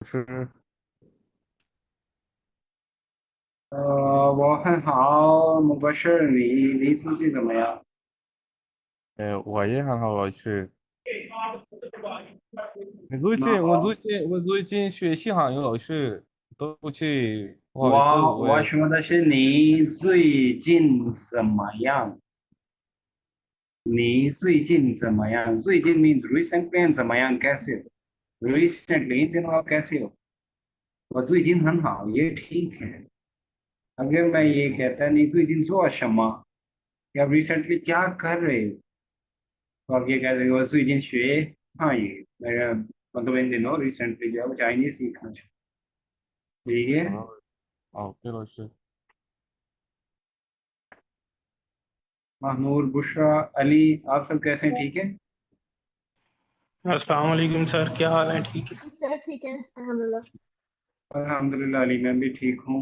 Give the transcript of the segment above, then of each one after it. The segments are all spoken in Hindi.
是，我很好，穆博士，你最近怎么样？我也很好，老师。你最近，我那好，最近，我最近学习好像老师都不去，不好意思，我说的是你最近怎么样？你最近怎么样？最近 means recently 怎么样？कैसे हो recently इन दिनों आप कैसे हो? 我最近很好，也 ठीक है। अगर मैं ये कहता नहीं最近做什么या recently क्या कर रहे हो तो आप ये कह सकते हो我最近学汉语मेरा मतलब इन दिनों recently जो है वो चाइनीज सीखना चाहिए ठीक है।哦，对，老师。महनूर बुशरा अली आप सब कैसे हैं ठीक है। अस्सलाम वालेकुम सर, क्या हाल है? ठीक है। सर ठीक है अल्हम्दुलिल्लाह। अल्हम्दुलिल्लाह अली मैं भी ठीक हूँ।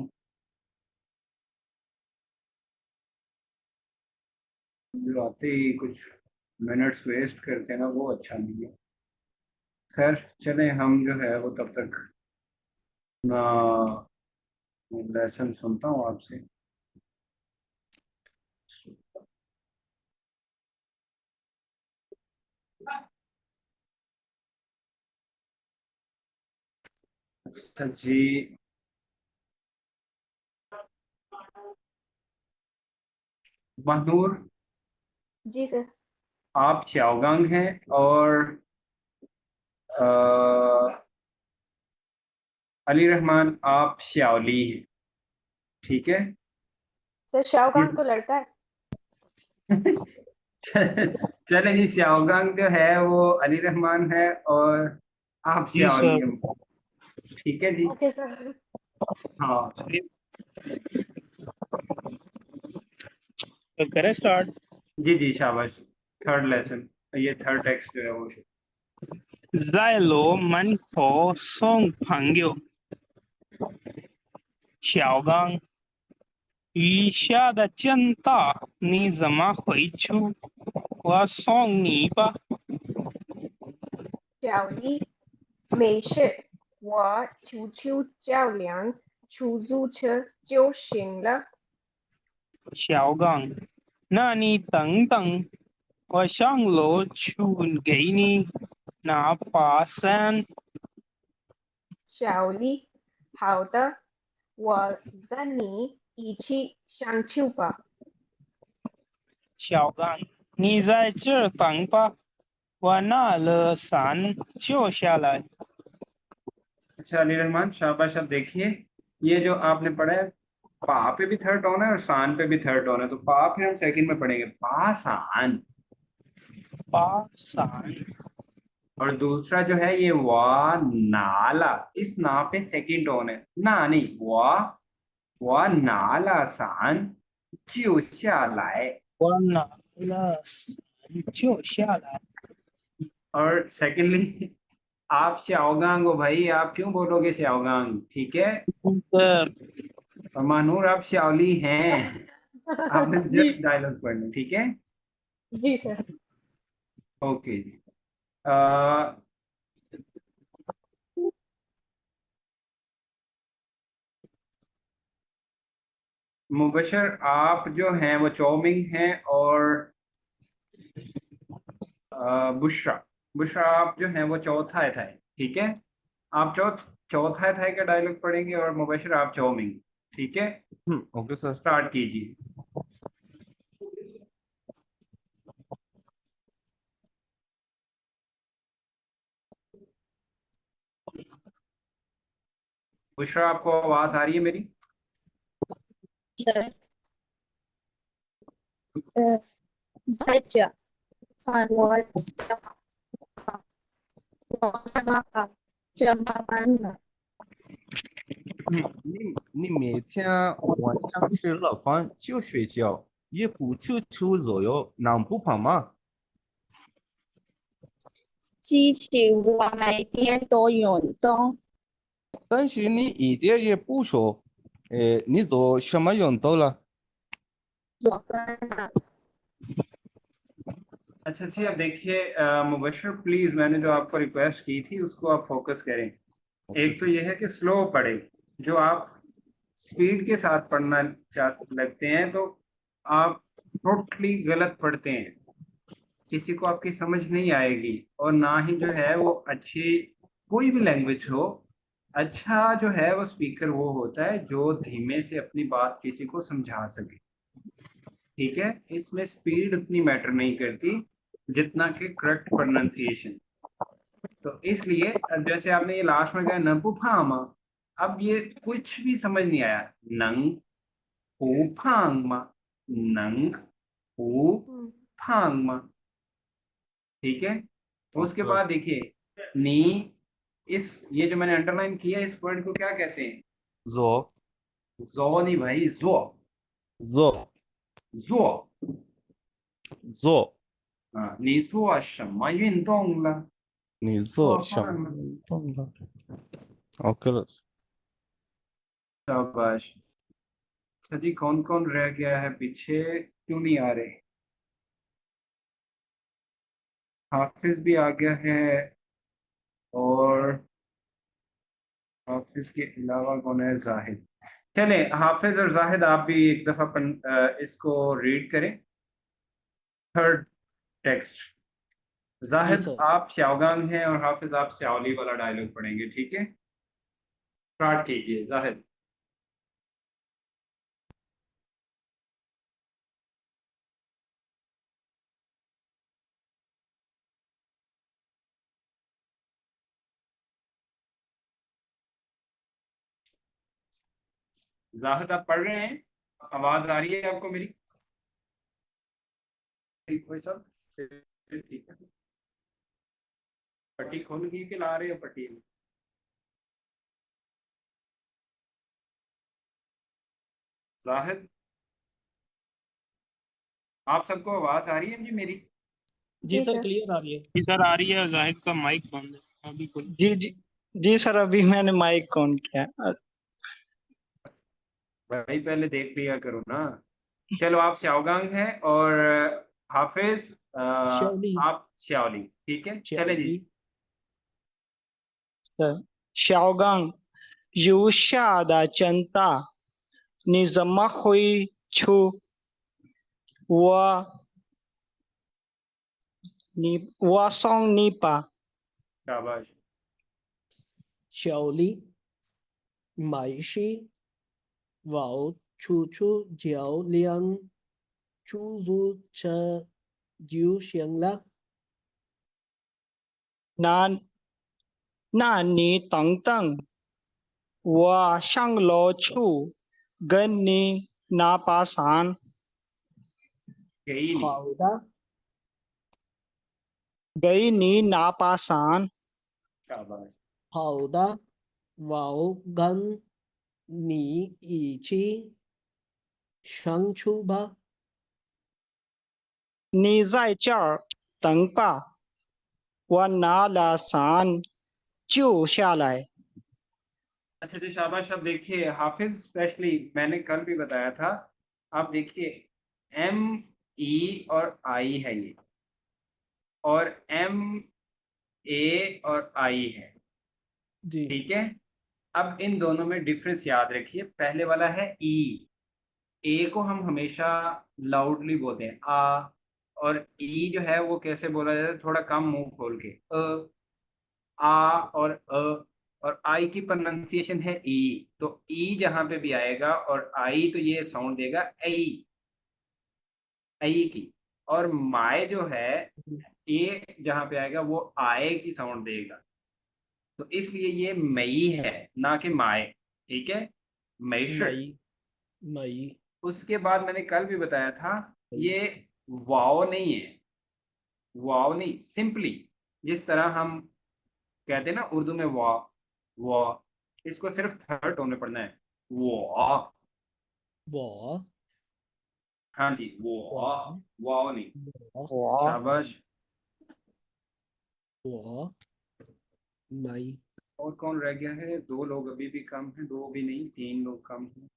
जो आते ही कुछ मिनट्स वेस्ट करते हैं ना वो अच्छा नहीं है। खैर चले हम जो है वो तब तक ना लेसन सुनता हूँ आपसे। अच्छा जी। महनूर जी सर। आप चाओगांग हैं और अ, अली रहमान आप श्याओली हैं ठीक है। सर शाओकांग तो लड़का है। चले जी श्याओगांग जो है वो अली रहमान है और आप जी श्याओली सर। हैं ठीक है जी। Okay sir. हाँ तो करें स्टार्ट। जी जी शाबाश। थर्ड लेसन ये थर्ड टेक्स्ट जो है वो 在罗门口送朋友小刚，雨下的真大，你怎么回去？我送你吧。小丽，没事，我求求叫辆出租车就行了。小刚，那你等等，我上楼去给你拿把伞。小丽，好的，我跟你一起上去吧。小刚，你在这儿等吧，我拿了伞就下来。अच्छा अली रहमान शाबाश। अब देखिए ये जो आपने पढ़ा है पा पे भी थर्ड टोन है और सान पे भी थर्ड टोन है तो पा फिर हम सेकंड में पढ़ेंगे पा सान। 把伞。और दूसरा जो है ये वा नाला इस ना पे सेकंड टोन है ना नहीं वा नाला सान 就下来 我拿了伞就下来。और सेकंडली आप श्याओगांग हो भाई आप क्यों बोलोगे श्याओगांग ठीक है। सर। और मानूर आप श्याओली हैं। आपने जी जस्ट डायलॉग पढ़ने ठीक है। जी सर। ओके जी। मुबशर आप जो हैं वो चौमिंग हैं और बुशरा बुशरा आप जो हैं वो चौथा है ठीक है। आप चौथा है का डायलॉग पढ़ेंगे और मुबशर आप चौमिंग ठीक है। Okay sir. स्टार्ट कीजिए। बुशरा आपको आवाज आ रही है मेरी। 的在这饭我我怎么搞这么办呢？你每天晚上吃了饭就睡觉，也不出出左右，能不胖吗？机器我每天都运动，但是你一点也不说，你做什么运动了？做饭了。अच्छा अच्छी अब देखिए मुबशर प्लीज मैंने जो आपको रिक्वेस्ट की थी उसको आप फोकस करें। एक तो यह है कि स्लो पढ़े, जो आप स्पीड के साथ पढ़ना लगते हैं तो आप टोटली गलत पढ़ते हैं, किसी को आपकी समझ नहीं आएगी, और ना ही जो है वो अच्छी, कोई भी लैंग्वेज हो, अच्छा जो है वो स्पीकर वो होता है जो धीमे से अपनी बात किसी को समझा सके। ठीक है, इसमें स्पीड उतनी मैटर नहीं करती जितना कि करेक्ट प्रोनाउंसिएशन। तो इसलिए अब जैसे आपने ये लास्ट में कहा नपुफामा, अब ये कुछ भी समझ नहीं आया। नंग पुफांगमा, नंग हम्म, पुफांगमा। ठीक है, तो उसके ओके। बाद देखिए नी, इस ये जो मैंने अंडरलाइन किया इस वर्ड को क्या कहते हैं? जो जो नहीं भाई, जो। जो जो। जो 啊，你做什么运动了？你做什么做饭了。运动了？ओके शाबाश। अच्छा जी, कौन कौन रह गया है पीछे, क्यों नहीं आ रहे? हाफिज भी आ गया है, और हाफिज के अलावा कौन है? जाहिद। चले, हाफिज और जाहिद आप भी एक दफा इसको रीड करें, थर्ड टेक्स्ट। जी जाहिद सर। आप श्याओगांग हैं और हाफिज आप श्याओली वाला डायलॉग पढ़ेंगे, ठीक है? स्टार्ट कीजिए जाहिद। जाहिद आप पढ़ रहे हैं? आवाज आ रही है आपको मेरी? ठीक, कोई सब ठीक है। पट्टी खोल के ला रहे हो पट्टी? जाहिद आप सबको आवाज आ रही है जी मेरी? जी जी सर, सर। क्लियर आ रही है। जी सर, आ रही है। जाहिद का माइक बंद है अभी कुछ। जी जी। जी सर, अभी मैंने माइक ऑन किया। भाई पहले देख लिया करो ना। चलो, आप श्याओगांग हैं और हाफिज श्योली। आप श्याओली, ठीक है, चले जी। श्योली। 是小刚有下的真大，你怎么会出我我送你吧？ शाबाश। 小丽买西vào处处较量，出入车就行了。那那你等等，我上楼去跟你拿把伞。 गई नहीं। 好的，给你拿把伞。 शाबाश। 好的，我跟你一起上去吧。你在这儿等吧，我拿了伞就下来。 अच्छा जी, शाबाश। अब देखिए हाफिज स्पेशली मैंने कल भी बताया था, आप देखिए एम ई और आई है ये, और एम ए और आई है, जी ठीक है? अब इन दोनों में डिफरेंस याद रखिए। पहले वाला है ई, ए को हम हमेशा लाउडली बोलते हैं आ, और ई जो है वो कैसे बोला जाता है? थोड़ा कम मुंह खोल के आ, और और आई की प्रोनाउंसिएशन है ई, तो ई जहां पे भी आएगा और आई तो ये साउंड देगा आई, आई की। और माए जो है, ए जहां पे आएगा वो आए की साउंड देगा, तो इसलिए ये मई है ना कि माए, ठीक है? मैशर। मई मई। उसके बाद मैंने कल भी बताया था, ये वाव नहीं है, वाव नहीं, सिंपली जिस तरह हम कहते हैं ना उर्दू में वाह, वाह, इसको सिर्फ थर्ड टोन में पढ़ना है, वाह। वो हाँ जी, वाह, वो वाह नहीं। वो 我 शाबाश। वो मई। और कौन रह गया है? दो लोग अभी भी कम हैं, दो भी नहीं, तीन लोग कम हैं।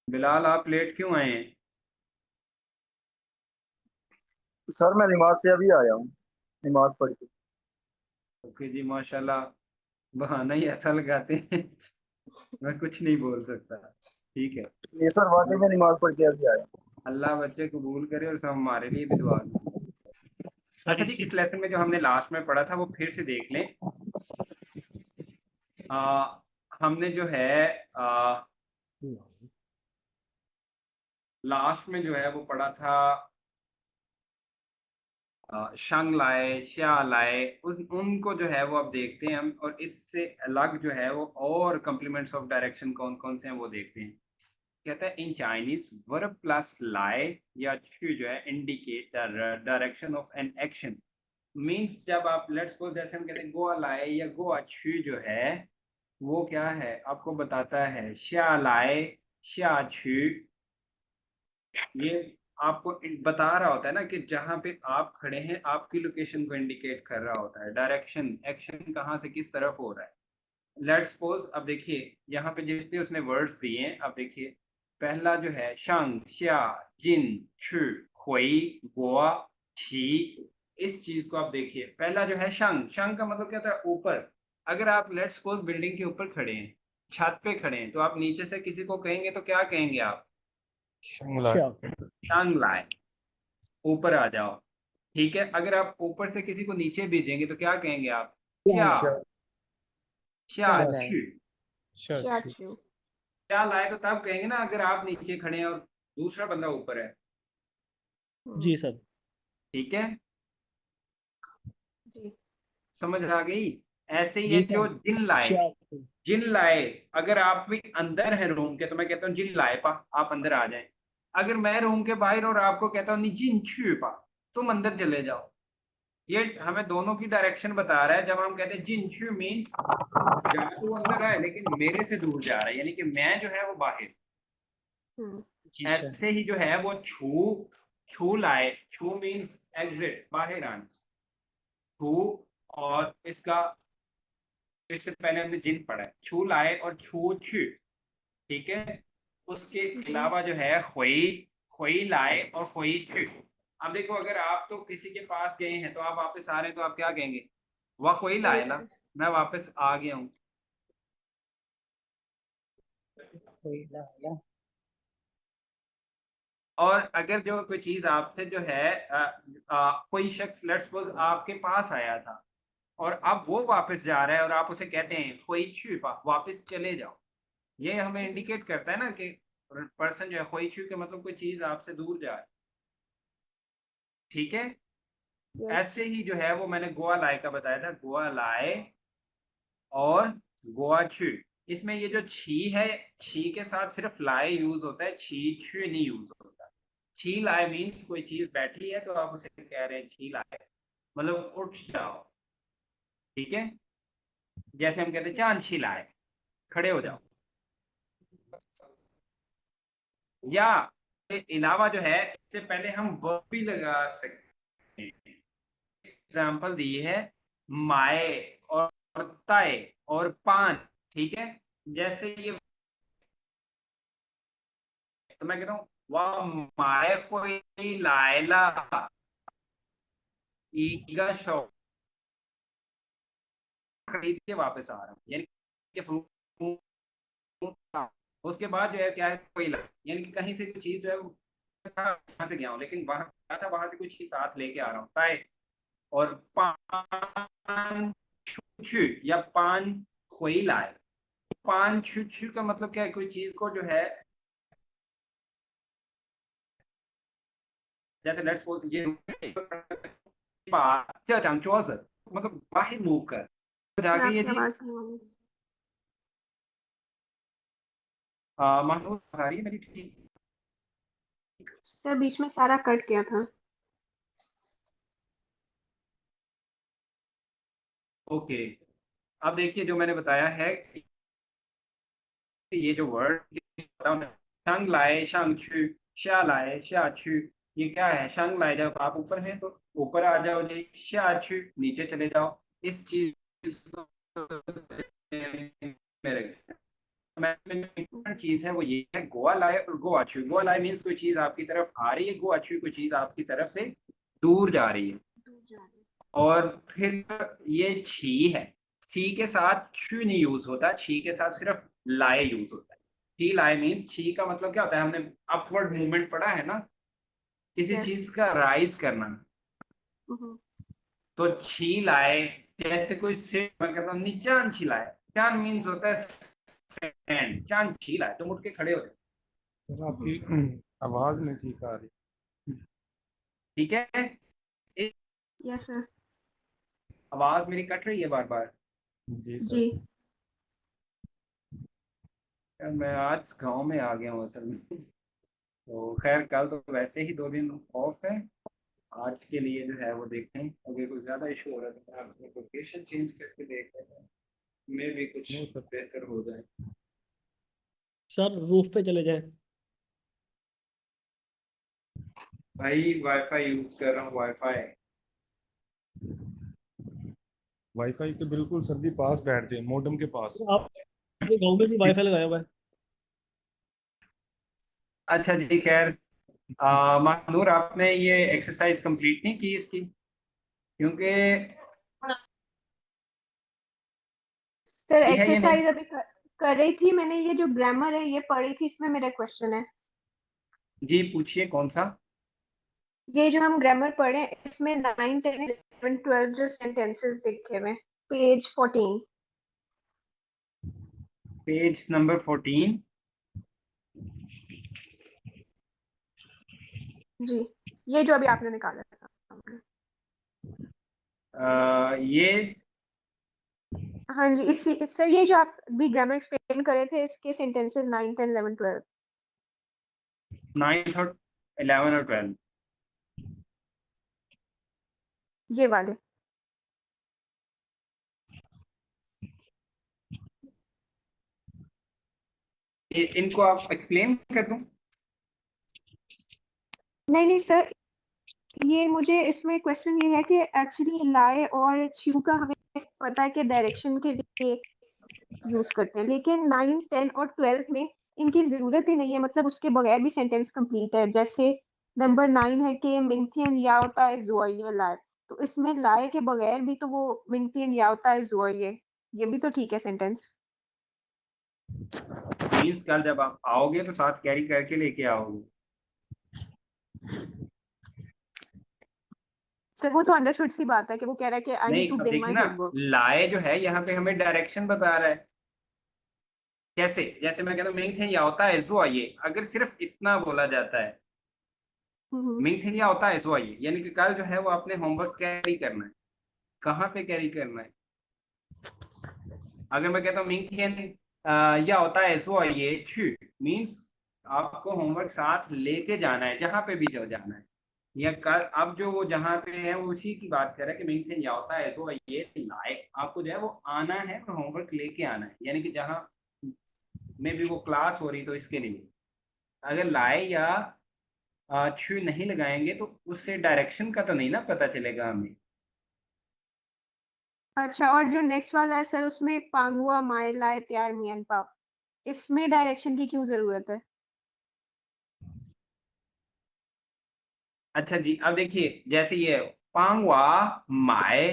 बिलाल आप लेट क्यों आए हैं? सर मैं नमाज से अभी आया हूँ, नमाज पढ़ के। ओके जी, माशाल्लाह। बहाना ही ऐसा लगाते हैं मैं कुछ नहीं बोल सकता। ठीक है, ये सर वाकई में नमाज पढ़ के अभी आया। अल्लाह बच्चे कबूल करे और सब हमारे लिए भी दुआ करें। सर अच्छा जी, इस लेसन में जो हमने लास्ट में पढ़ा था वो फिर से देख लें। हमने जो है लास्ट में जो है वो पढ़ा था शंग लाए, श्या लाए, उनको जो है वो अब देखते हैं हम, और इससे अलग जो है वो और कम्प्लीमेंट्स ऑफ डायरेक्शन कौन कौन से हैं वो देखते हैं। कहता है इन चाइनीज वर्ब प्लस लाए या छू जो है indicate direction of an action. Means जब आप लेट्स सपोज जैसे हम कहते हैं गोवा लाए या गोवा छू जो है वो क्या है आपको बताता है श्या लाए श्या छू। ये आपको बता रहा होता है ना कि जहां पे आप खड़े हैं आपकी लोकेशन को इंडिकेट कर रहा होता है, डायरेक्शन एक्शन कहाँ से किस तरफ हो रहा है। लेट्स सपोज अब देखिए यहाँ पे जितने उसने वर्ड्स दिए हैं, अब देखिए पहला जो है शंग श्या जिन छु हुई गुआ छी। इस चीज को आप देखिए, पहला जो है शंग, शंग का मतलब क्या होता है ऊपर। अगर आप लेट्स सपोज बिल्डिंग के ऊपर खड़े हैं, छत पे खड़े हैं, तो आप नीचे से किसी को कहेंगे तो क्या कहेंगे आप? शंगला। शंग लाए, ऊपर आ जाओ। ठीक है, अगर आप ऊपर से किसी को नीचे भेजेंगे तो क्या कहेंगे आप? क्या क्या शशु। चाचू। क्या लाए तो तब कहेंगे ना अगर आप नीचे खड़े हैं और दूसरा बंदा ऊपर है। जी सर। ठीक है, जी। समझ आ गई। ऐसे ही है जी जो सर। जिन लाए, चार। जिन लाए, अगर आप भी अंदर हैं रूम के तो मैं कहता हूँ जिन लाए पा, आप अंदर आ जाएं। अगर मैं रूम के बाहर और आपको कहता हूँ नहीं जिन छू पा, तुम अंदर चले जाओ। ये हमें दोनों की डायरेक्शन बता रहा है। जब हम कहते हैं जिन छू मीन्स जा तो वो अंदर है लेकिन मेरे से दूर जा रहा है, यानी कि मैं जो है वो बाहर। हम्म। जी सर। ऐसे ही जो है वो छू, छू लाए, छू मीन्स एग्जिट, बाहर आना। छू, और इसका इससे पहले हमने जिन पढ़ा है, छू लाए और छू छू। ठीक है, उसके अलावा जो है हुई, हुई लाए और हुई छू। अब देखो अगर आप तो किसी के पास गए हैं तो आप वापस आ रहे हैं तो आप क्या कहेंगे? वह हुई लाए ना, मैं वापस आ गया हूँ। और अगर जो कोई चीज आपसे जो है कोई शख्स लेट्स सपोज आपके पास आया था और अब वो वापस जा रहा है और आप उसे कहते हैं कोई छुपा वापस चले जाओ, ये हमें इंडिकेट करता है ना कि पर्सन जो है कोई छू के मतलब कोई चीज आपसे दूर जा रहा है। ठीक है, यस। ऐसे ही जो है वो मैंने गोवा लाए का बताया था, गोवा लाए और गोवा छू। इसमें ये जो छी है, छी के साथ सिर्फ लाए यूज होता है, छी छू नहीं यूज होता। छी लाए मीन्स कोई चीज बैठी है तो आप उसे कह रहे हैं छी लाए, मतलब उठ जाओ। ठीक है, जैसे हम कहते हैं चांद छी लाए, खड़े हो जाओ। या इसके अलावा जो है इससे पहले हम वर्ब भी लगा सकते हैं। एग्जाम्पल दी है माए और ताए और पान। ठीक है, जैसे ये तो मैं कहता हूँ वाह माए कोई लायला ईगा शौक, खरीद के वापस आ रहा हूँ, यानी कि फ्रूट। उसके बाद जो है क्या है कोई ला, यानी कि कहीं से कोई चीज जो है वो वहां से गया हूँ लेकिन वहां गया था वहां से कुछ चीज साथ लेके आ रहा हूँ ताए। और पान छुछू या पान खोई लाए, पान छुछू का मतलब क्या है? कोई चीज को जो है जैसे लेट्स सपोज ये मतलब बाहर मूव कर सर जाके ये आपकी जी। आवाज नहीं आ रही। महमूद आ रही है मेरी? ठीक, सर बीच में सारा कट गया था। ओके। अब देखिए जो मैंने बताया है कि ये जो वर्ड शंग लाए शंग छू, शा लाए शा छू, ये क्या है? शंग लाए जब आप ऊपर हैं तो ऊपर आ जाओ जी, शा छू नीचे चले जाओ। इस चीज मेरे इम्पोर्टेंट चीज है वो ये है गोवा लाए और गोवा छू। गोवा लाए मीन्स कोई चीज आपकी तरफ आ रही है, गोवा छू कोई चीज आपकी तरफ से दूर जा रही है। और फिर ये छी है, छी के साथ छू नहीं यूज होता, छी के साथ सिर्फ लाए यूज होता है। छी लाए मीन्स, छी का मतलब क्या होता है, हमने अपवर्ड मूवमेंट पढ़ा है ना, किसी यस। चीज का राइज करना। तो छी लाए, जैसे कोई से मैं कहता हूँ नी चांद छिलाए, चांद मीन्स होता है स्टैंड, चांद छिलाए तो मुड़ के खड़े हो जाए। तो आपकी आवाज नहीं ठीक आ रही। ठीक है, यस सर। आवाज मेरी कट रही है बार बार। जी सर। जी। मैं आज गांव में आ गया हूँ असल में, तो खैर कल तो वैसे ही 2 दिन ऑफ है, आज के लिए जो है वो देखें, अगर कुछ ज्यादा इशू हो रहा है तो मैं अपनी लोकेशन चेंज करके देख लेता हूँ, मे भी कुछ नहीं सर। बेहतर हो जाए। सर रूफ पे चले जाए। भाई वाईफाई यूज कर रहा हूँ, वाईफाई। वाईफाई तो बिल्कुल सर जी पास बैठ जाए, मॉडेम के पास। आपके गांव में भी वाईफाई लगाया हुआ है? अच्छा जी, खैर महानूर आपने ये एक्सरसाइज कंप्लीट नहीं की इसकी, क्योंकि सर ये है ये नहीं। एक्सरसाइज अभी कर रही थी मैंने, ये जो ग्रामर है ये पढ़ी थी, इसमें मेरा क्वेश्चन है। जी पूछिए कौन सा। ये जो हम ग्रामर पढ़े इसमें 9, 10, 11, 12 जो सेंटेंसेस लिखे हुए, पेज 14। Page number 14। जी, ये जो अभी आपने निकाला था। ये हाँ जी, इसी सर ये जो आप भी ग्रामर एक्सप्लेन करे थे इसके सेंटेंसेस 9, 10, 11, 12। 9th और 11 और 12। ये वाले। इनको आप एक्सप्लेन कर दूं। नहीं नहीं सर, ये मुझे इसमें क्वेश्चन ये है कि एक्चुअली लाए और च्यू का हमें पता है कि डायरेक्शन के लिए यूज करते हैं, लेकिन 9, 10 और 12 में इनकी जरूरत ही नहीं है, मतलब उसके बगैर भी सेंटेंस कंप्लीट है। जैसे नंबर 9 है कि मिंथियन यावता है जुआइये लाए, तो इसमें लाए के बगैर भी तो वो मिंथियन यावता है जुआइये, ये भी तो ठीक है सेंटेंस। मीन्स कल जब आप आओगे तो साथ कैरी करके लेके आओगे। सर वो तो अंडरस्टूड सी बात है कि वो कह रहा है कि आई नीड नहीं टू अब ब्रिंग देखिए माई ना, होमवर्क। लाए जो है यहाँ पे हमें डायरेक्शन बता रहा है। कैसे, जैसे मैं कहता हूँ मिंग थे या होता है जो आइए, अगर सिर्फ इतना बोला जाता है मिंग थे या होता है जो आइए, यानी कि कल जो है वो आपने होमवर्क कैरी करना है। कहाँ पे कैरी करना है। अगर मैं कहता हूँ मिंग थे या होता है जो आइए छू, मीन्स आपको होमवर्क साथ लेके जाना है जहां पे भी जो जाना है। या कल अब जो वो जहाँ पे है वो उसी की बात कर रहा है कि मिंग थे या होता है जो ये लाए, आपको जो है वो आना है और होमवर्क लेके आना है, यानी कि जहाँ में भी वो क्लास हो रही तो इसके लिए अगर लाए या छू नहीं लगाएंगे तो उससे डायरेक्शन का तो नहीं ना पता चलेगा हमें। अच्छा, और जो नेक्स्ट वाला है सर उसमें पांगुआ माए लाए त्यार मियन पाव, इसमें डायरेक्शन की क्यों जरूरत है। अच्छा जी, अब देखिए जैसे ये पांगवा माए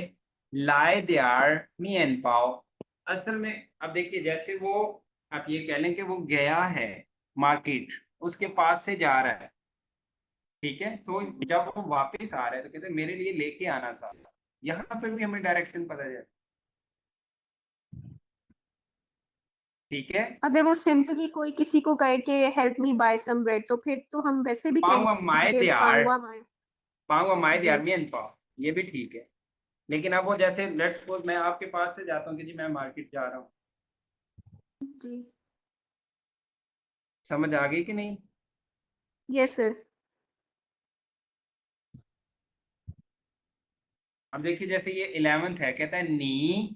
लाए दियार मियन पाव, असल में अब देखिए जैसे वो, आप ये कह लें कि वो गया है मार्केट, उसके पास से जा रहा है, ठीक है, तो जब वो वापस आ रहा है तो कहते हैं मेरे लिए लेके आना साथ। यहाँ पे भी हमें डायरेक्शन पता चले, ठीक है। अगर वो सिंपली कोई किसी को कहे कि help me buy some bread, तो फिर तो हम वैसे भी पांगवा कहेंगे माए कि दियार, पांगुआ माए। पांगवा माए जी दियार मियन पाव, ये भी ठीक है। लेकिन अब वो जैसे लेट्स सपोज मैं आपके पास से जाता हूँ कि जी मैं मार्केट जा रहा हूँ, जी। समझ आ गई कि नहीं। Yes sir. अब देखिए जैसे ये 11th है, कहता है नी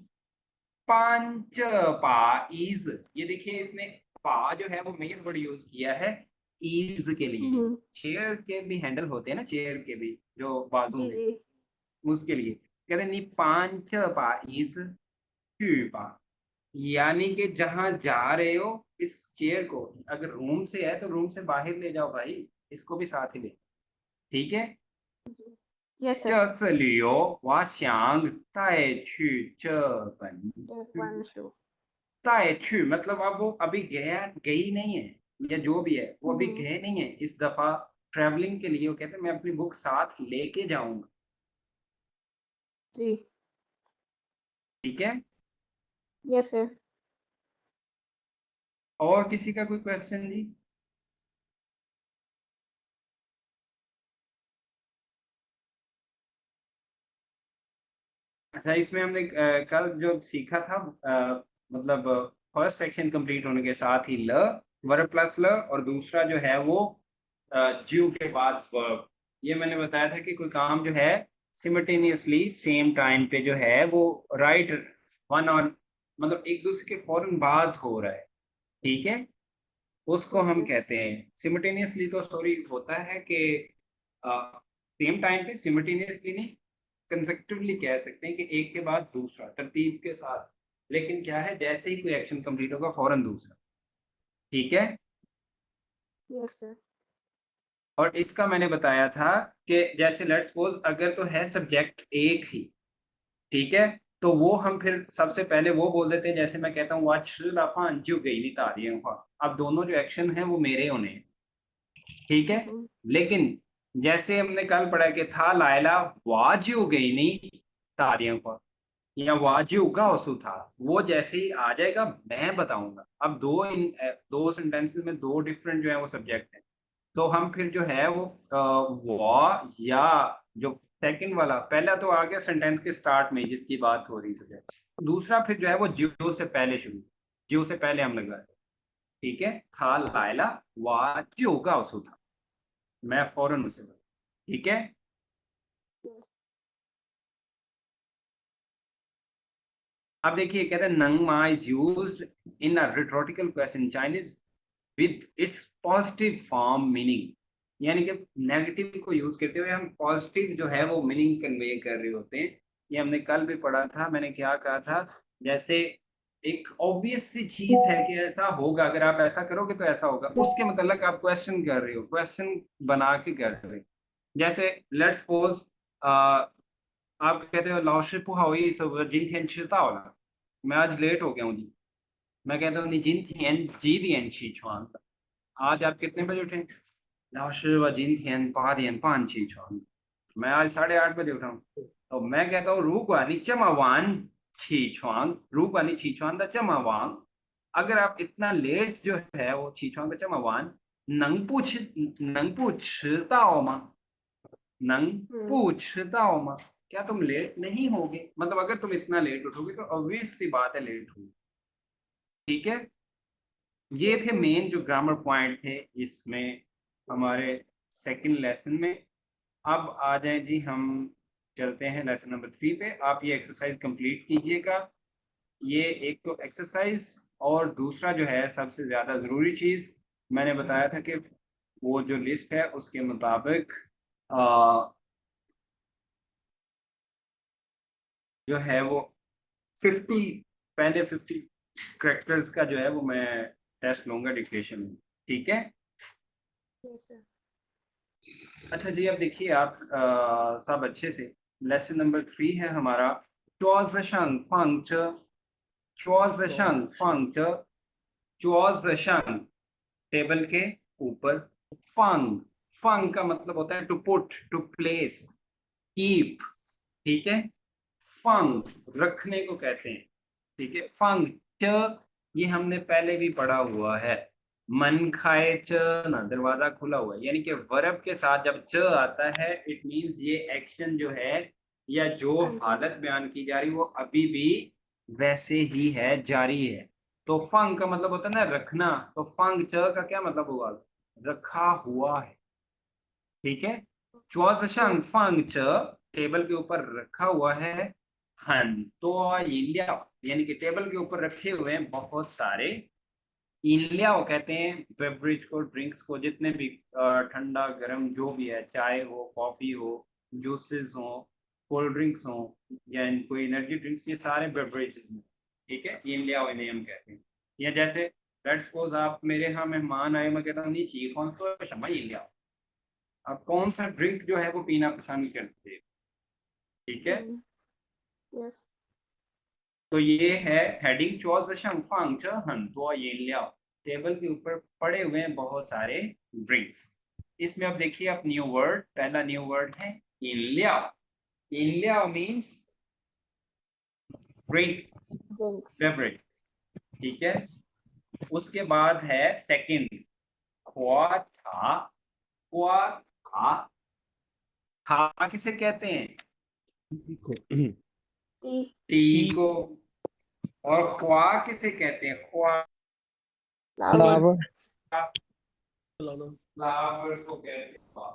पांच पा इज, ये देखिए इसने पा जो है वो मेन वर्ड यूज किया है इज के लिए। हम्म। चेयर के भी हैंडल होते हैं ना, चेयर के भी जो बाजू जी में, जी। उसके लिए कहते हैं नी पांच पा इज पा, यानी कि जहां जा रहे हो इस चेयर को, अगर रूम से है तो रूम से बाहर ले जाओ भाई, इसको भी साथ ही ले, ठीक है। Yes, sir. 这次旅游我想带去这本 One show. 带去मतलब अब वो अभी गई नहीं है, या जो भी है वो अभी हम्म। गए नहीं है। इस दफा ट्रैवलिंग के लिए वो कहते हैं मैं अपनी बुक साथ लेके जाऊंगा। जी। ठीक है, Yes, sir. और किसी का कोई क्वेश्चन जी? अच्छा, इसमें हमने कल जो सीखा था मतलब फर्स्ट सेक्शन कंप्लीट होने के साथ ही ल वर्ब प्लस ल, और दूसरा जो है वो जीव के बाद वर्ब। ये मैंने बताया था कि कोई काम जो है सिमिल्टेनियसली सेम टाइम पे जो है वो राइट वन और मतलब एक दूसरे के फौरन बाद हो रहा है। ठीक है, उसको हम कहते हैं सिमिल्टेनियसली। तो सॉरी होता है कि सेम टाइम पे, सिमिल्टेनियसली नहीं, कंसेक्टिवली कह सकते हैं कि एक के बाद दूसरा तरतीब के साथ। लेकिन क्या है, जैसे ही कोई एक्शन कंप्लीट होगा फौरन दूसरा। ठीक है, Yes, sir. और इसका मैंने बताया था कि जैसे लेट्स सपोज अगर तो है सब्जेक्ट एक ही, ठीक है, तो वो हम फिर सबसे पहले वो बोल देते हैं, जैसे मैं कहता हूँ वाच रफान जो गई नहीं तारियां। अब दोनों जो एक्शन है वो मेरे होने हैं। ठीक है, हम्म। लेकिन जैसे हमने कल पढ़ा कि था लायला वाजू गई नहीं तारियों को, या वाजू का उसू था, वो जैसे ही आ जाएगा मैं बताऊंगा। अब दो सेंटेंसेस में दो डिफरेंट जो है वो सब्जेक्ट है, तो हम फिर जो है वो वा या जो सेकंड वाला, पहला तो आ गया सेंटेंस के स्टार्ट में जिसकी बात हो रही सब्जेक्ट, दूसरा फिर जो है वो जियो से पहले शुरू, जियो से पहले हम लगा। ठीक है, था लायला वाजू का उसू था, मैं फौरन उसे बता। ठीक है, अब देखिए कहते हैं नंग मा is used in a rhetorical question Chinese with its positive form meaning, यानी कि नेगेटिव को यूज करते हुए हम पॉजिटिव जो है वो मीनिंग कन्वे कर रहे होते हैं। ये हमने कल भी पढ़ा था। मैंने क्या कहा था, जैसे एक ऑब्वियस सी चीज है कि ऐसा होगा, अगर आप ऐसा करोगे तो ऐसा होगा, उसके मतलब आप क्वेश्चन कर रहे हो, क्वेश्चन बना के कर रहे हो। जैसे लेट्स सपोज आप कहते हो लाओशी पुहाई सब जिन थियन छिड़ता होला, मैं आज लेट हो गया हूँ जी। मैं कहता हूँ जिन थियन जी दियन छी छुआन, आज आप कितने बजे उठे? लाओशी व जिन थियन पा दियन पान छी छुआन, मैं आज 8:30 बजे उठा हूँ। तो मैं कहता हूँ रू गुआनी चमावान छी छुआंग, रू गुआनी छी छुआन द चमावांग। अगर आप इतना लेट जो है वो छी छुआंग द चमावान नंग पूछता हो माँ, नंग पूछता हो माँ, क्या तुम लेट नहीं होगे? मतलब अगर तुम इतना लेट उठोगे तो ऑब्वियस सी बात है लेट होगी। ठीक है, ये Yes, थे sir. मेन जो ग्रामर पॉइंट थे इसमें हमारे सेकंड लेसन में। अब आ जाए जी, हम चलते हैं लेसन नंबर 3 पे। आप ये एक्सरसाइज कंप्लीट कीजिएगा। ये एक तो एक्सरसाइज, और दूसरा जो है सबसे ज़्यादा ज़रूरी चीज़ मैंने बताया था कि वो जो लिस्ट है उसके मुताबिक जो है वो 50, पहले 50 करेक्टर्स का जो है वो मैं टेस्ट लूँगा डिक्टेशन में। ठीक है, Yes, sir. अच्छा जी, अब देखिए आप सब अच्छे से, लेसन नंबर 3 है हमारा। 桌子上放着桌子上放着桌子上 टेबल के ऊपर, फंग फंग का मतलब होता है to put, to place, keep. ठीक है, फंग रखने को कहते हैं। ठीक है, फंग च ये हमने पहले भी पढ़ा हुआ है। मन खाए च ना, दरवाजा खुला हुआ है, यानी कि वर्ब के साथ जब च आता है इट मींस ये एक्शन जो है या जो हालत बयान की जा रही वो अभी भी वैसे ही है, जारी है। तो फंग का मतलब होता है ना रखना, तो फंग च का क्या मतलब हुआ? रखा हुआ है। ठीक है, च्वाजशंग Yes. फंग च टेबल के ऊपर रखा हुआ है। हन तो इंडिया, यानी कि टेबल के ऊपर रखे हुए हैं बहुत सारे इंडिया वो कहते हैं बेवरेज को, ड्रिंक्स को, जितने भी ठंडा गर्म जो भी है, चाय हो, कॉफी हो, जूसेस हो, कोल्ड ड्रिंक्स हो, या कोई एनर्जी ड्रिंक्स, ये सारे बेवरेजेस में। ठीक है, इंडिया वो इन्हें हम कहते हैं। या जैसे लेट्स सपोज आप मेरे यहाँ मेहमान आए, मैं कहता हूँ नहीं सी कौन सा शमा इंडिया, आप कौन सा ड्रिंक जो है वो पीना पसंद करते हैं? ठीक है। यस तो ये है हेडिंग 桌子上放着很多饮料 टेबल के ऊपर पड़े हुए हैं बहुत सारे ड्रिंक्स। इसमें अब देखिए अब न्यू वर्ड, पहला न्यू वर्ड है इंलिया। इंलिया मीन्स ड्रिंक, ड्रिंक बेवरेज। ठीक है। उसके बाद है सेकंड ख्वा था। ख्वा था, था किसे कहते हैं? टी टी को। और ख्वा किसे कहते हैं? ख्वा फ्लावर फ्लावर को कहते हैं ख्वा।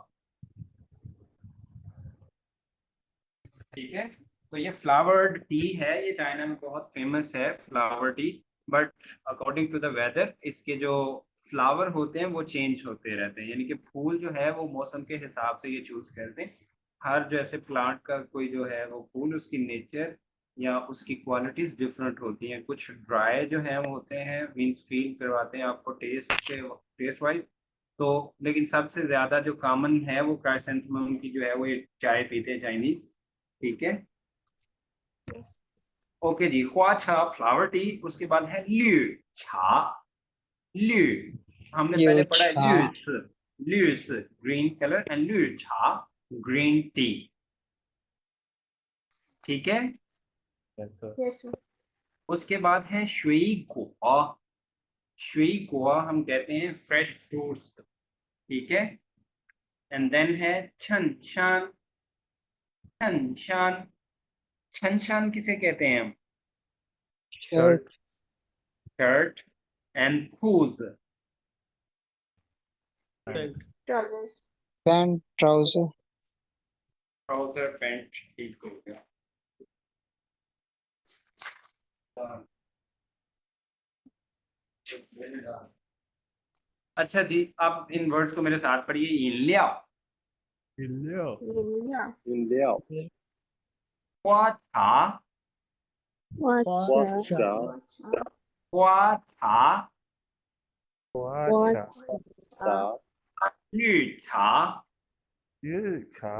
ठीक है। तो ये फ्लावर्ड टी है, ये चाइना में बहुत फेमस है flower tea. But according to the weather इसके जो फ्लावर होते हैं वो चेंज होते रहते हैं, यानी कि फूल जो है वो मौसम के हिसाब से ये चूज करते हैं। हर जैसे प्लांट का कोई जो है वो फूल, उसकी नेचर या उसकी क्वालिटीज डिफरेंट होती हैं। कुछ ड्राई जो है वो होते हैं, मीन्स फील करवाते हैं आपको टेस्ट वाइज। तो लेकिन सबसे ज्यादा जो कॉमन है वो क्राइसेंथेमम की जो है वो ये चाय पीते हैं चाइनीज। ठीक है। ओके जी, हुआ छा फ्लावर टी। उसके बाद है ल्यू छा। ल्यू हमने पहले पढ़ा है ल्यूस, ल्यूस ग्रीन कलर एंड ल्यू छा ग्रीन टी। ठीक है। Yes sir. यस उसके बाद है शुई गुआ। शुई गुआ हम कहते हैं फ्रेश फ्रूट्स। ठीक है। एंड देन है छन शान। छन शान, छन शान किसे कहते हैं हम? Shirt. Shirt and shoes. Trousers pant trouser trouser pant. ठीक हो गया। अच्छा जी, आप इन वर्ड्स को मेरे साथ पढ़िए। इंलिया, लिया हुआ था, Watcha. हुआ था, अच्छा। ली था, ये छा।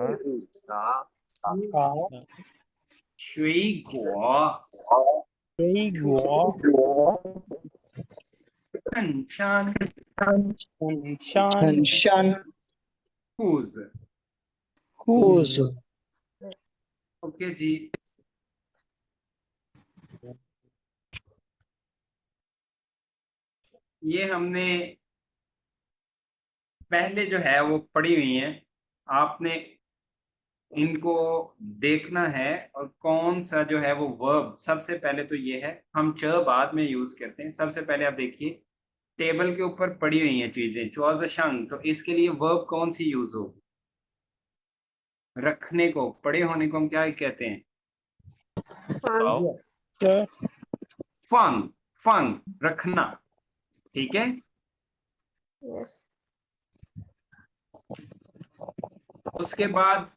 शुई गुआ, कंशान, घनश्याम शूज। खूज ओके जी। ये हमने पहले जो है वो पढ़ी हुई हैं। आपने इनको देखना है और कौन सा जो है वो वर्ब सबसे पहले तो ये है, हम च बाद में यूज करते हैं। सबसे पहले आप देखिए टेबल के ऊपर पड़ी हुई हैं चीजें, चौज शंग, तो इसके लिए वर्ब कौन सी यूज हो? रखने को, पड़े होने को हम क्या कहते हैं? फंग, फंग रखना। ठीक है। यस उसके बाद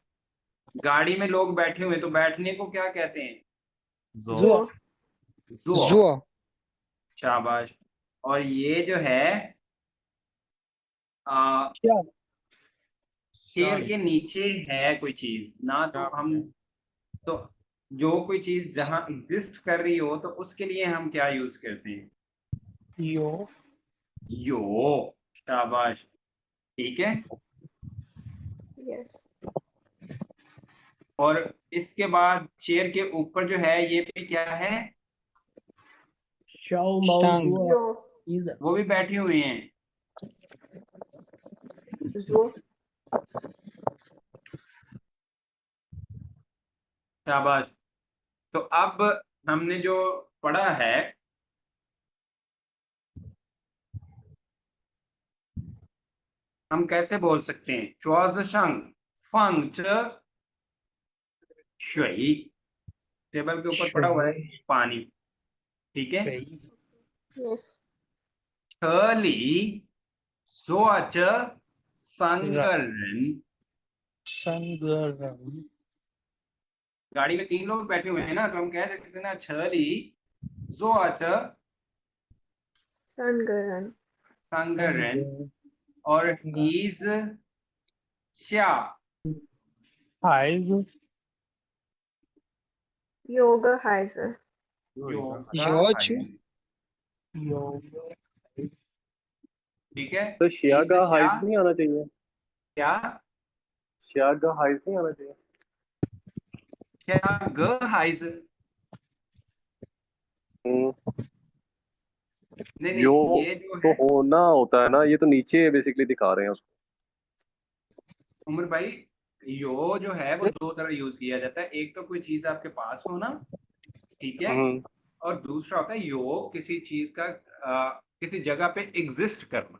गाड़ी में लोग बैठे हुए तो बैठने को क्या कहते हैं? जो। जो। जुआ शाबाश। और ये जो है आ, शेर के नीचे है कोई चीज ना, तो हम तो जो कोई चीज जहां एग्जिस्ट कर रही हो तो उसके लिए हम क्या यूज करते हैं? यो। शाबाश। ठीक है। यस और इसके बाद चेयर के ऊपर जो है ये भी क्या है? टांग जो वो भी बैठे हुए हैं। जो शाबाश। तो अब हमने जो पढ़ा है हम कैसे बोल सकते हैं? 桌子上放着水। टेबल के ऊपर पड़ा हुआ है पानी। ठीक है। यस 车里坐着三个人。गाड़ी में 3 लोग बैठे हुए हैं ना, तो हम कह सकते हैं ना 车里坐着 三个人 3个人 और इज 下 Yoga Heiser. योगा योच हाइज, ठीक है। तो शिया ईद का शाह हाइज नहीं आना चाहिए, क्या, शिया का हाइज नहीं आना चाहिए। क्या ग हाइज, हम्म, नहीं यो नहीं, ये जो तो है होना होता है ना, ये तो नीचे बेसिकली दिखा रहे हैं उसको। उमर भाई, यो जो है वो दो तरह यूज किया जाता है। एक तो कोई चीज आपके पास होना, ठीक है, हम्म, और दूसरा होता है यो किसी चीज का किसी जगह पे एग्जिस्ट करना।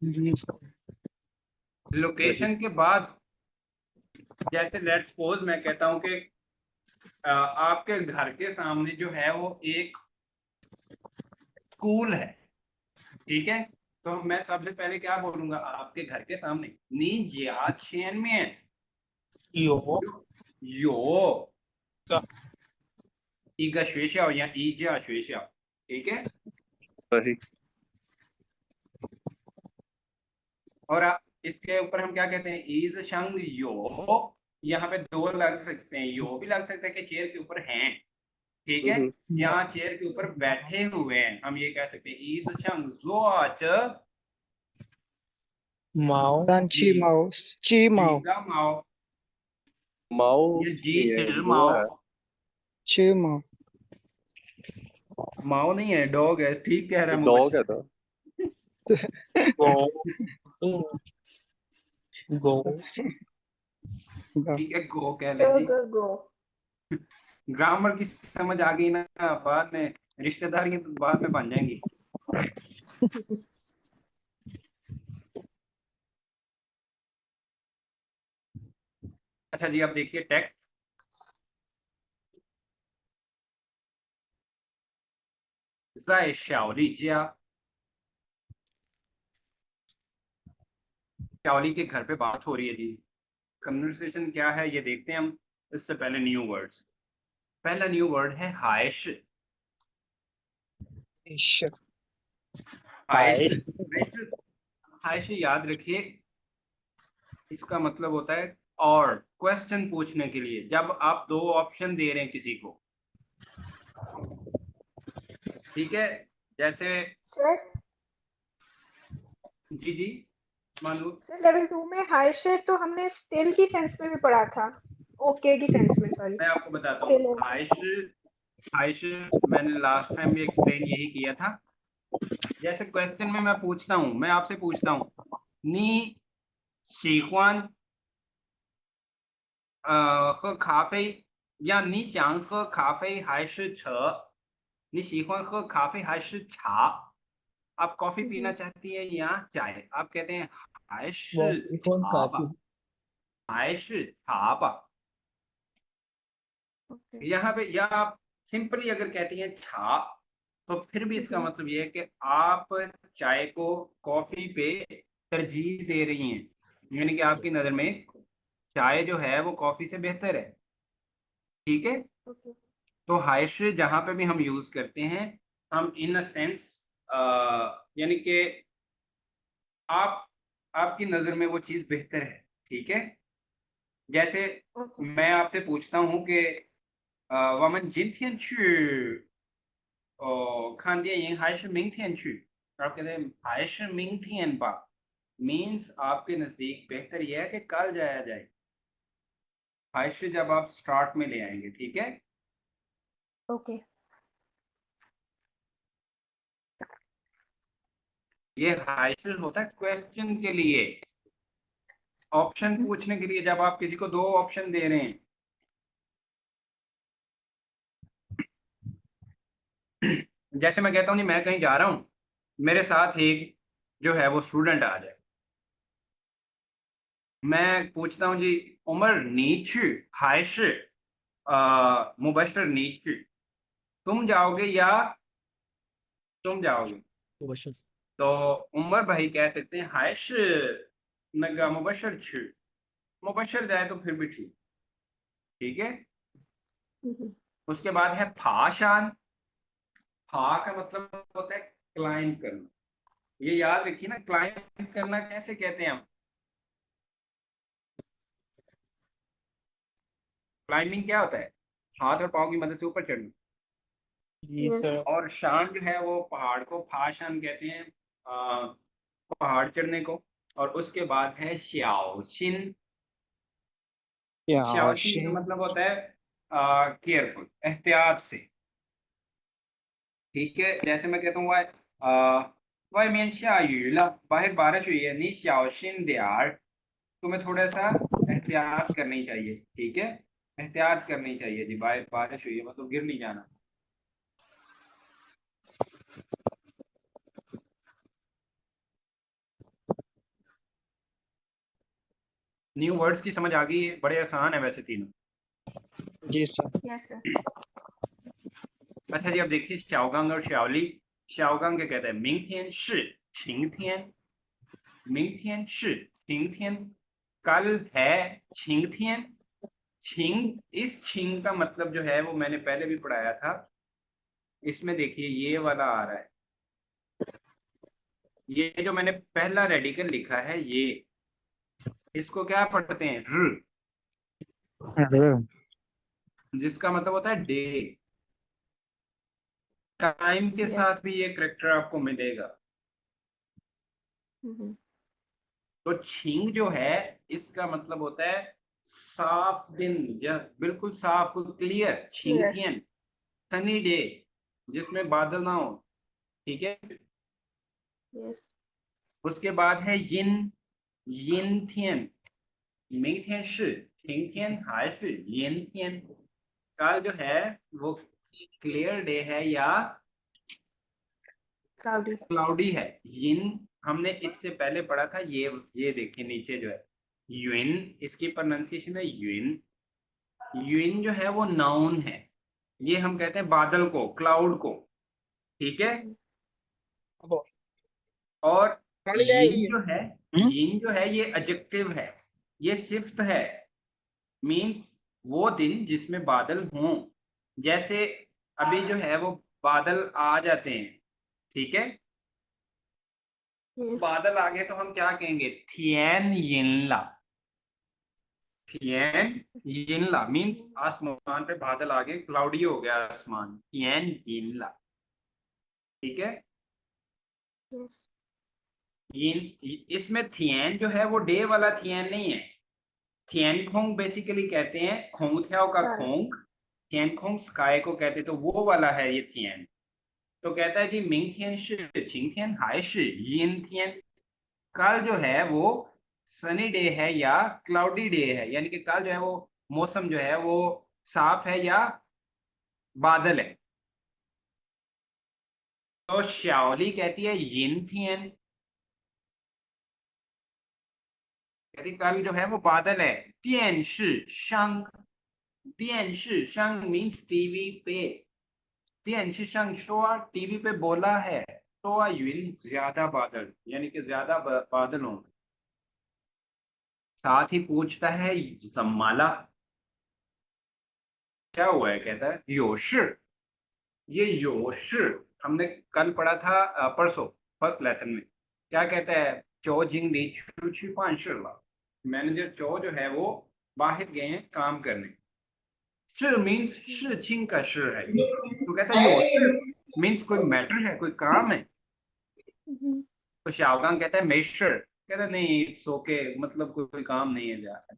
सही। लोकेशन के बाद, जैसे लेट्स सपोज मैं कहता हूँ कि आपके घर के सामने जो है वो एक स्कूल है, ठीक है। तो मैं सबसे पहले क्या बोलूंगा, आपके घर के सामने नी जिया चेन में यो यो 一个学校呀，一家学校，ठीक है। सही। और इसके ऊपर हम क्या कहते हैं, इज शंग यो, यहाँ पे दो लग सकते हैं, यो भी लग सकता है कि चेयर के ऊपर हैं, ठीक है। हम्म, यहाँ चेयर के ऊपर बैठे हुए हैं, हम ये कह सकते हैं इज शंग जोच 毛 तान ची माओ ची माओ जीगा माओ, माओ ये जी नहीं है, चिल गो माओ, है। ची माओ माओ नहीं है, डॉग है, ठीक कह रहा है डॉग मुबशर। है तो। 狗 狗 ठीक है, गो कह लें जी। Go, go. ग्रामर की समझ आ गई ना, बाद में रिश्तेदार की बाद में बन जाएंगी। अच्छा जी, अब देखिए टेक्स्ट, 在小丽家，शाओली के घर पे बात हो रही है जी। कन्वर्सेशन क्या है ये देखते हैं हम। इससे पहले न्यू वर्ड्स, पहला न्यू वर्ड है हाइश। इश हाइश, 白 हाइश, हाइश याद रखिए, इसका मतलब होता है और क्वेश्चन पूछने के लिए, जब आप दो ऑप्शन दे रहे हैं किसी को, ठीक है। जैसे Sir, जी जी मानू, sir, लेवल 2 में हाई शेयर तो हमने स्टिल की सेंस में भी पढ़ा था, ओके की सेंस में, सॉरी, मैं आपको बताता हूँ। स्टिल हाइश, हाइश मैंने लास्ट टाइम भी एक्सप्लेन यही किया था। जैसे क्वेश्चन में मैं पूछता हूँ, मैं आपसे पूछता हूँ, नी 喜欢喝咖啡या 你想喝咖啡还是茶？你喜欢喝咖啡还是茶？आप कॉफी पीना चाहती है या चाय? आप कहते हैं 还我是喜欢咖茶吧，啡。还是茶吧। ओके। यहाँ पे या आप सिंपली अगर कहती हैं छा, तो फिर भी इसका मतलब ये है कि आप चाय को कॉफी पे तरजीह दे रही हैं, यानी कि आपकी नज़र में चाय जो है वो कॉफी से बेहतर है, ठीक है। ओके। तो हाइश जहाँ पे भी हम यूज करते हैं, हम इन अ सेंस यानी कि आप, आपकी नज़र में वो चीज़ बेहतर है, ठीक है। जैसे ओके। मैं आपसे पूछता हूँ कि 我们今天去看电影还是明天去? आप कहते हैं 还是明天吧 मीन्स आपके नज़दीक बेहतर यह है कि कल जाया जाए। 还是जब आप स्टार्ट में ले आएंगे, ठीक है। ओके। ये हाइशर होता है क्वेश्चन के लिए, ऑप्शन पूछने के लिए, जब आप किसी को दो ऑप्शन दे रहे हैं। जैसे मैं कहता हूँ जी मैं कहीं जा रहा हूँ, मेरे साथ एक जो है वो स्टूडेंट आ जाए, मैं पूछता हूँ जी उमर नीच हाइश मुबशर नीच, तुम जाओगे या तुम जाओगे? 我是 तो उमर भाई कह सकते हैं हाइश नगा मुबशर छ, मुबशर जाए तो फिर भी ठीक, ठीक है। उसके बाद है फाशान, फा का मतलब होता है क्लाइंब करना, ये याद रखिए ना, क्लाइंब करना कैसे कहते हैं हम? क्लाइंबिंग क्या होता है? हाथ और पाँव की मदद से ऊपर चढ़ना। जी Yes. सर। और शान जो है वो पहाड़ को फाशान कहते हैं, पहाड़ चढ़ने को। और उसके बाद है श्याओशिन। श्याओशिन का मतलब होता है केयरफुल, एहतियात से। ठीक है, जैसे मैं कहता हूँ वाई मेन शायुला, बाहर बारिश हुई है, नी श्याओशिन दियार, तुम्हें थोड़ा सा एहतियात करनी चाहिए। ठीक है, एहतियात करनी चाहिए जी, बाहर बारिश हुई है मतलब गिर नहीं जाना। न्यू वर्ड्स की समझ आ गई है? बड़े आसान है वैसे तीनों। जी सर। Yes, sir. अच्छा जी, अब देखिए शाओगांग और शाओली। शाओगांग क्या कहते हैं? मिंगथियन shi छिंगथियन, मिंगथियन shi छिंगथियन, कल है छिंगथियन। छिंग, इस छिंग का मतलब जो है वो मैंने पहले भी पढ़ाया था। इसमें देखिए ये वाला आ रहा है, ये जो मैंने पहला रेडिकल लिखा है ये, इसको क्या पढ़ते हैं? जिसका मतलब होता है डे। टाइम के Yes. साथ भी ये करेक्टर आपको मिलेगा। Mhm. तो छिंग जो है इसका मतलब होता है साफ दिन, या बिल्कुल साफ, क्लियर। Clear. छिंगथियन, सनी डे, जिसमें बादल ना हो। ठीक है, Yes. उसके बाद है यिन, यिनथियन, मिंगथियन shi छिंगथियन हाय shi यिनथियन। कल जो है वो क्लियर डे है या Cloudy. क्लाउडी है। यिन हमने इससे पहले पढ़ा था, ये देखिए नीचे जो है यूइन, इसकी प्रोनाउंसिएशन है यूइन। यूइन जो है वो नाउन है, ये हम कहते हैं बादल को, क्लाउड को। ठीक है, और यिन जो है, यिन जो है ये एडजेक्टिव है, ये सिफ्त है। मीन्स वो दिन जिसमें बादल हों। जैसे अभी जो है वो बादल आ जाते हैं। ठीक है, Yes. बादल आ गए तो हम क्या कहेंगे? थियन यिनला। थियन यिनला मीन्स आसमान पे बादल आ गए, क्लाउडी हो गया आसमान, थियन यिनला। ठीक है, Yes. यिन, इसमें थियन जो है वो डे वाला थियन नहीं है। थियन खोंग बेसिकली कहते हैं खोंगथ्याओ का Sky. खोंग, थियन खोंग स्काई को कहते हैं, तो वो वाला है ये थियन। तो कहता है जी मिंग थियन shi छिंग थियन हाय shi यिन थियन। कल जो है वो सनी डे है या क्लाउडी डे है, यानी कि कल जो है वो मौसम जो है वो साफ है या बादल है। तो श्याओली कहती है यिन थियन, कहती कल जो है वो बादल है। दियन shi शंग, दियन shi शंग मीन्स टीवी पे, दियन shi शंग शोआ टीवी पे बोला है, शोआ यून ज्यादा बादल, यानी कि ज्यादा बादल होंगे। साथ ही पूछता है जमाला क्या हुआ है? कहता है योशी। ये योशी हमने कल पढ़ा था, परसों फर्स्ट लेसन में। क्या कहता है? चो जिंग ली छू छू पान शिरला, मैनेजर चो जो है वो बाहर गए हैं काम करने। शि मीन्स शि चिंग का शि है, तो कहता है योशी मीन्स कोई मैटर है, कोई काम है। Mhm. तो शाओगांग कहता है मेशर, कहता है नहीं इट्स ओके, मतलब कोई काम नहीं है ज्यादा।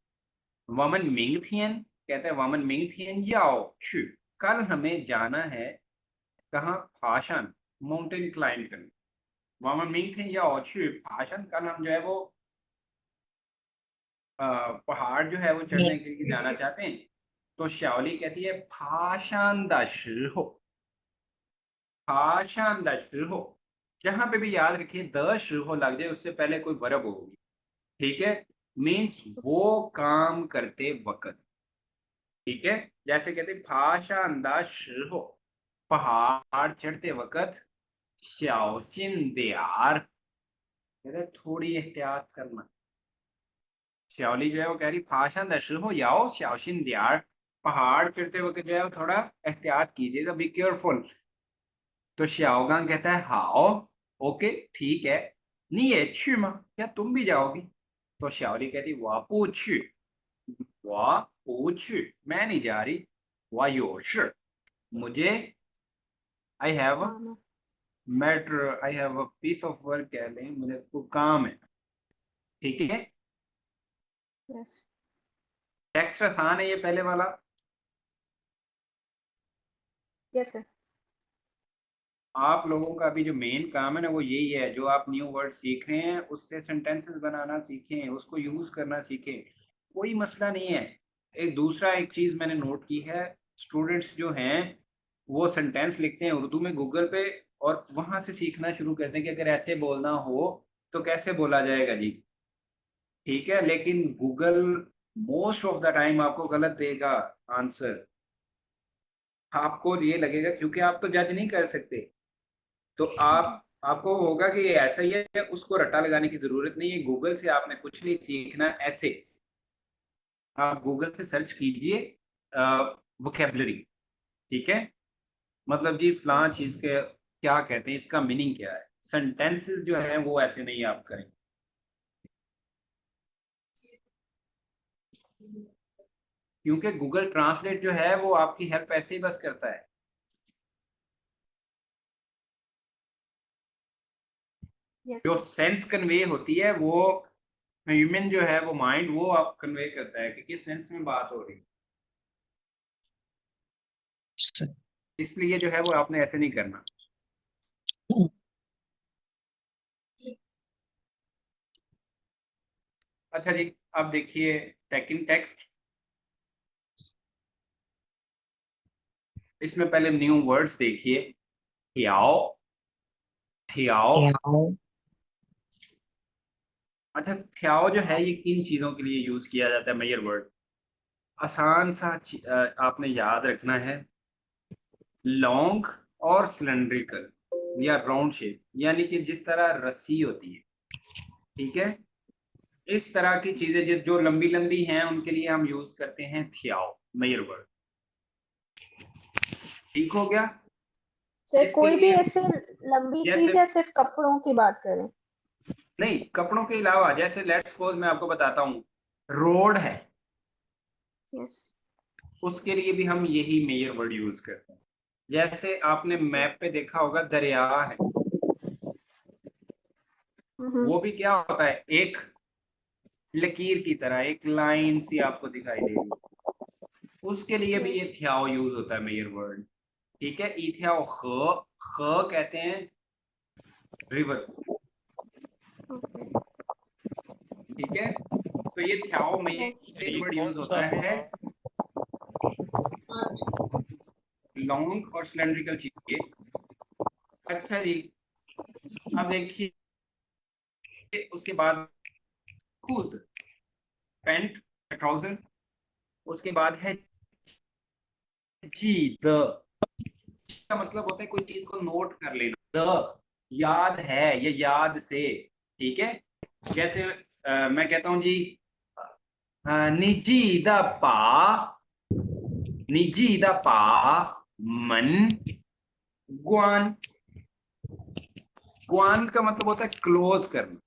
वामन मिंग थियन, कहता है वामन मिंग थियन याओ छू, कल हमें जाना है कहाँ? फाशान, माउंटेन क्लाइंब करने। वामन मिंग थियन याओ छू फाशान, कल हम जो है वो पहाड़ जो है वो चढ़ने के लिए जाना चाहते हैं। तो श्याओली कहती है फाशान दा shi हो, फाशान दा shi हो। जहां पे भी याद रखिए द shi हो लग जाए उससे पहले कोई वर्ब होगी। ठीक है, मीन्स वो काम करते वक्त। ठीक है, जैसे कहते भाषा अंदाज हो, पहाड़ चढ़ते वक्त श्याओचिन दियार, कहते थोड़ी एहतियात करना। श्याओली जो है वो कह रही भाषा अंदाज हो याओ श्याओचिन दियार, पहाड़ चढ़ते वक्त जो है वो थोड़ा एहतियात कीजिएगा, बी केयरफुल। तो श्याओगांग कहता है हाओ, ओके ठीक है। नहीं है छु मा, क्या तुम भी जाओगी? तो श्याओली कहती वापू छु, वाह पूछ मैं नहीं जा रही, 我有事 मुझे, I have a काम है। matter, I have a piece of work कह लें, मुझे को काम है, ठीक है। यस टेक्स्ट आसान है ये पहले वाला। Yes sir. आप लोगों का अभी जो मेन काम है ना वो यही है, जो आप न्यू वर्ड सीख रहे हैं उससे सेंटेंसेस बनाना सीखें, उसको यूज करना सीखें, कोई मसला नहीं है। एक चीज मैंने नोट की है, स्टूडेंट्स जो हैं वो सेंटेंस लिखते हैं उर्दू में गूगल पे, और वहां से सीखना शुरू करते हैं कि अगर ऐसे बोलना हो तो कैसे बोला जाएगा जी, ठीक है। लेकिन Google most of the time आपको गलत देगा आंसर, आपको ये लगेगा, क्योंकि आप तो जज नहीं कर सकते, तो आपको होगा कि ये ऐसा ही है, उसको रट्टा लगाने की जरूरत नहीं है। गूगल से आपने कुछ नहीं सीखना, ऐसे आप गूगल से सर्च कीजिए वोकेबलरी, ठीक है, मतलब जी फलां चीज के क्या कहते हैं, इसका मीनिंग क्या है, सेंटेंसेस जो है वो ऐसे नहीं आप करें। क्योंकि गूगल ट्रांसलेट जो है वो आपकी हेल्प ऐसे ही बस करता है। यस जो सेंस कन्वे होती है वो ह्यूमन जो है वो माइंड वो आप कन्वे करता है कि किस सेंस में बात हो रही है, इसलिए जो है वो आपने ऐसे नहीं करना। अच्छा जी, अब देखिए सेकंड टेक्स्ट, इसमें पहले न्यू वर्ड्स देखिए, थियाओ, थियाओ। अच्छा थियाओ जो है ये किन चीजों के लिए यूज किया जाता है मेजर वर्ड, आसान सा आपने याद रखना है, लॉन्ग और सिलेंड्रिकल या राउंड शेप, यानी कि जिस तरह रस्सी होती है, ठीक है, इस तरह की चीजें जो लंबी लंबी हैं उनके लिए हम यूज करते हैं थियाओ मेजर वर्ड, ठीक हो गया। सर इसके कोई भी लिए ऐसे लंबी चीज जैसे या सिर्फ कपड़ों की बात करें? नहीं, कपड़ों के अलावा जैसे लेट्स सपोज मैं आपको बताता हूँ, रोड है, यस उसके लिए भी हम यही मेजर वर्ड यूज करते हैं। जैसे आपने मैप पे देखा होगा दरिया है, वो भी क्या होता है, एक लकीर की तरह एक लाइन सी आपको दिखाई देगी, उसके लिए भी ये थ्याओ यूज होता है मेजर वर्ड, ठीक है। इथ्याओ ख कहते हैं रिवर, ओके ठीक है, तो ये थ्याओ मेजर वर्ड यूज होता है लॉन्ग और सिलेंड्रिकल चीज। अच्छा जी, अब देखिए उसके बाद खूज, पैंट, ट्राउजर, उसके बाद है जी द, का मतलब होता है कोई चीज को नोट कर लेना, द याद है, ये याद से, ठीक है। जैसे मैं कहता हूं जी निजी द पा, निजी द पा मन ग्वान, ग्वान का मतलब होता है क्लोज करना।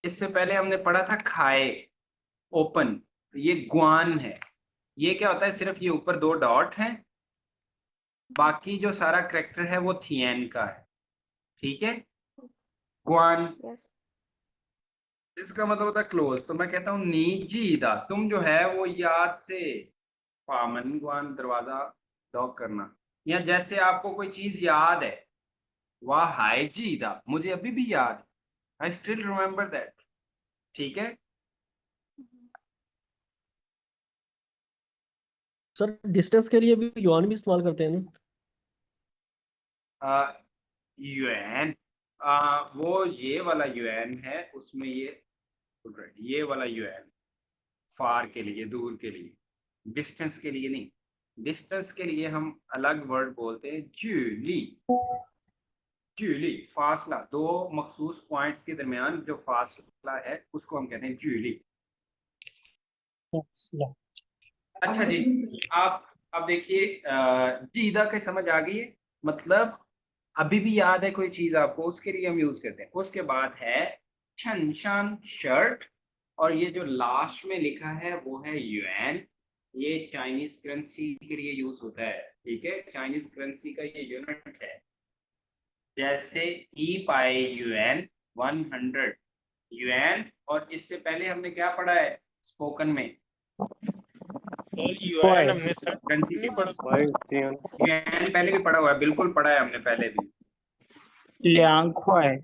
इससे पहले हमने पढ़ा था खाए, ओपन, ये ग्वान है, ये क्या होता है, सिर्फ ये ऊपर दो डॉट हैं, बाकी जो सारा करेक्टर है वो थियन का है, ठीक है, ग्वान, यस इसका मतलब होता है क्लोज। तो मैं कहता हूँ नीजीदा, तुम जो है वो याद से, पामन ग्वान दरवाजा लॉक करना, या जैसे आपको कोई चीज याद है, वाह हाईजीदा, मुझे अभी भी याद है, आई स्टिल रिमेम्बर दैट, ठीक है। सर डिस्टेंस के लिए भी युआन भी इस्तेमाल करते हैं ना? यूएन, वो ये वाला यूएन है, उसमें ये वाला यूएन फार के लिए, दूर के लिए, डिस्टेंस के लिए नहीं, डिस्टेंस के लिए हम अलग वर्ड बोलते हैं जूली, जूली फासला, दो मखसूस पॉइंट्स के दरमियान जो फासला है उसको हम कहते हैं जूली। अच्छा जी, आप अब देखिए जीदा के समझ आ गई है, मतलब अभी भी याद है कोई चीज आपको, उसके लिए हम यूज करते हैं। उसके बाद है छन शान शर्ट, और ये जो लास्ट में लिखा है वो है युएन। ये चाइनीज करेंसी के लिए यूज होता है, ठीक है, चाइनीज करेंसी का ये यूनिट है। जैसे ई पाई युएन 100 युएन। और इससे पहले हमने क्या पढ़ा है स्पोकन में? यूएन हमने सर करेंसी नहीं पढ़ा। वाई चीन युएन पहले भी पढ़ा हुआ है, बिल्कुल पढ़ा है हमने पहले भी। Liang खुआए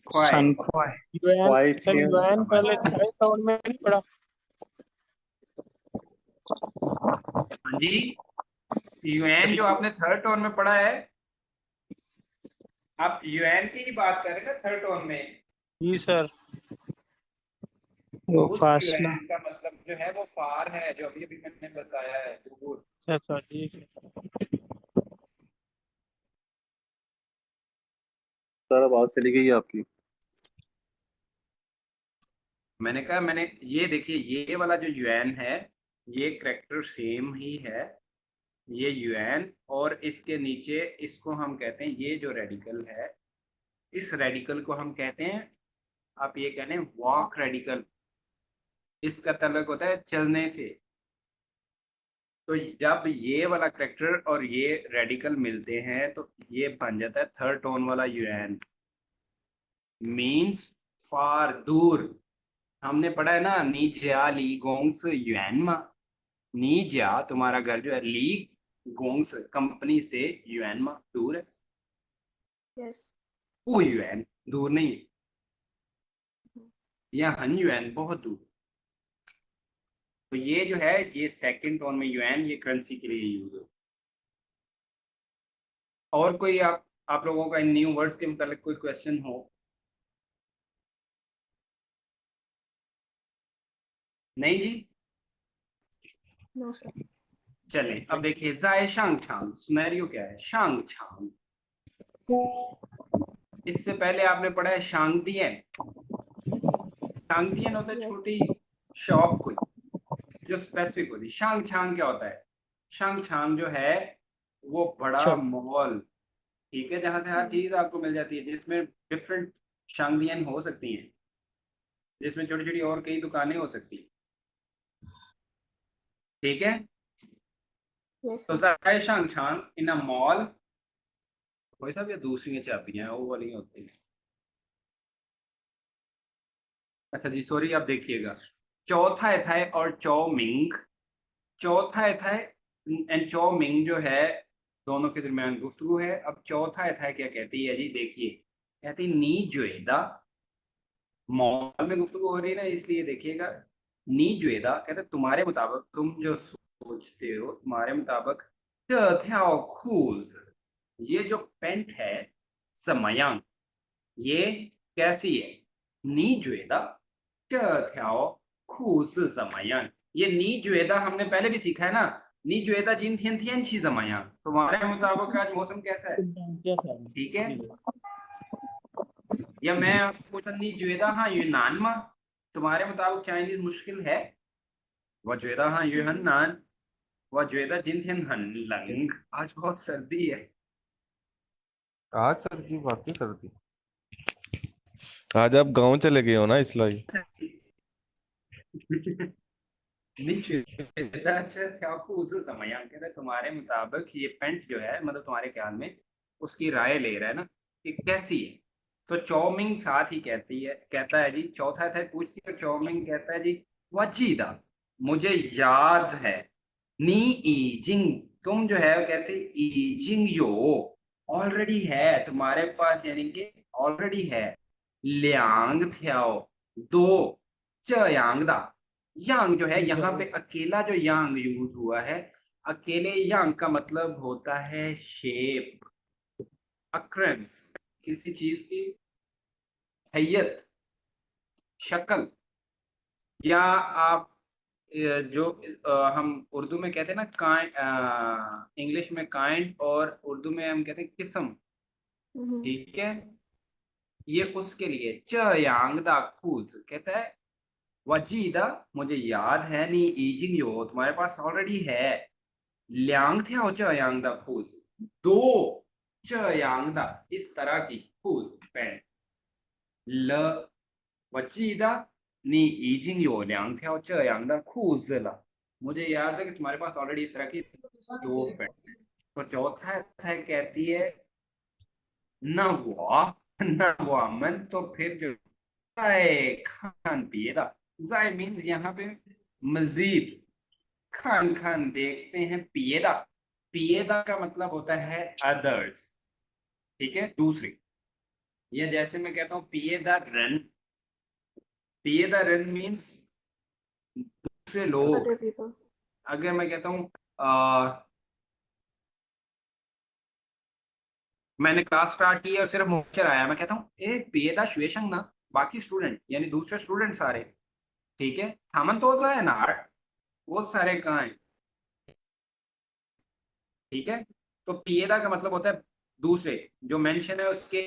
ख्वाई। Sun खुआए UN why sir चीन यूएन पहले थर्ड टर्म में नहीं पढ़ा। हाँ जी, युएन जो आपने थर्ड टोन में पढ़ा है, आप युएन की ही बात कर रहे हैं ना थर्ड टोन में? जी सर। वो उस फासला युएन का मतलब जो है वो फार है, जो अभी अभी मैंने बताया है, दूर। अच्छा ठीक है। सर आवाज चली गई है आपकी। मैंने कहा, मैंने ये देखिए, ये वाला जो युएन है ये करेक्टर सेम ही है, ये युएन। और इसके नीचे इसको हम कहते हैं, ये जो रेडिकल है इस रेडिकल को हम कहते हैं, आप ये कहते हैं वॉक रेडिकल। इसका ताल्लुक होता है चलने से। तो जब ये वाला करेक्टर और ये रेडिकल मिलते हैं तो ये बन जाता है थर्ड टोन वाला यूएन, मीन्स फार, दूर। हमने पढ़ा है ना, नीजिया ली गोंग्स युएन मा। नीजिया तुम्हारा घर जो है, ली गोंग्स कंपनी से युएन मा, दूर है। यस। वो युएन दूर नहीं है, या हन युएन बहुत दूर। तो ये जो है ये सेकंड टोन में युएन, ये करेंसी के लिए यूज हो। और कोई आप लोगों का इन न्यू वर्ड्स के मुताबिक कोई क्वेश्चन हो? नहीं जी? No sir. चलें अब देखिए, जाए शांग छांग सिनेरियो क्या है। शांग छांग, इससे पहले आपने पढ़ा है शांगदियन। शांगदियन होता है यस। छोटी शॉप कोई जो स्पेसिफिक होती है। शांग छांग क्या होता है? शांग छांग जो है वो बड़ा मॉल, ठीक है, जहां से हर चीज आपको मिल जाती है, जिसमें डिफरेंट शांगदियन हो सकती हैं, जिसमें छोटी छोटी और कई दुकानें हो सकती हैं, ठीक है। यस तो सर। जाए शांग छांग इन अ मॉल, कोई सा भी दूसरी चाबियां हैं वो वाली होती हैं। अच्छा जी, सॉरी, आप देखिएगा, चौथा एथाई और चौमिंग। चौथा एथाई एंड चौमिंग जो है दोनों के दरमियान गुफ्तगू है। अब चौथा एथाई क्या कहती है जी, देखिए, कहती नी जुएदा। मॉल में गुफ्तगू हो रही है ना, इसलिए देखिएगा, नी जुएदा कहते तुम्हारे मुताबिक, तुम जो सोचते हो तुम्हारे मुताबिक, खूज, ये जो पेंट है समयांग, ये कैसी है? नी जुएदा खूस जमायान। ये नी जुएदा हमने पहले भी सीखा है ना, नी जुएदा जिन थियन थियन छी जमायान, तुम्हारे मुताबिक आज मौसम कैसा है, ठीक है। या मैं आपको पूछता, नी जुएदा हाँ यूनान मा, तुम्हारे मुताबिक चाइनीज मुश्किल है? वह जुएदा हाँ यूहन नान, वह जुएदा जिन थियन हन लंग। आज बहुत सर्दी है। आज सर्दी, बाकी सर्दी। आज आप गांव चले गए हो ना इसलिए। नीचे क्या उस समय कहते हैं, तुम्हारे मुताबिक ये पेंट जो है, मतलब तुम्हारे ख्याल में उसकी राय ले रहा है ना कि कैसी है। तो चौमिंग साथ ही कहती है, कहता है जी, चौथा था पूछती है, चौमिंग कहता है जी, वजीदा मुझे याद है, नी ईजिंग, तुम जो है वो कहते ईजिंग यो, ऑलरेडी है तुम्हारे पास, यानी कि ऑलरेडी है, लियांग थ्याओ, दो, च यांग दा। यांग जो है यहाँ पे अकेला जो यांग यूज हुआ है, अकेले यांग का मतलब होता है शेप, अक्रेंस, किसी चीज की हैयत, शक्ल। या आप जो हम उर्दू में कहते हैं ना काइंड, इंग्लिश में काइंड, और उर्दू में हम कहते हैं किस्म, ठीक है। ये उसके लिए च यांग दा खूज कहता है, वजीदा मुझे याद है, नी ईजिंग यो तुम्हारे पास ऑलरेडी है, ल्यांग थे हो च यांग दा खूज, दो च यांग दा इस तरह की खूज पैंट। ल वजीदा 你已经有两条这样的裤子了。मुझे याद है कि तुम्हारे पास ऑलरेडी इस तरह की 2 पैंट। तो चौथा कहती है ना वो ना वो अमन, तो फिर जो जाए खान पिएगा, जाए मीन्स यहाँ पे मजीद, खान खान देखते हैं, पिएगा, पिएगा का मतलब होता है अदर्स, ठीक है, दूसरी। ये जैसे मैं कहता हूँ पिए द रन मीन्स दूसरे लोग। other people. अगर मैं कहता हूँ मैंने क्लास स्टार्ट की और सिर्फ मुझे आया, मैं कहता हूँ ए पिए द शुएशंग ना, बाकी स्टूडेंट यानी दूसरे स्टूडेंट सारे, ठीक है, थामन तो है ना, वो सारे कहाँ हैं, ठीक है। तो पिएदा का मतलब होता है दूसरे, जो मेंशन है उसके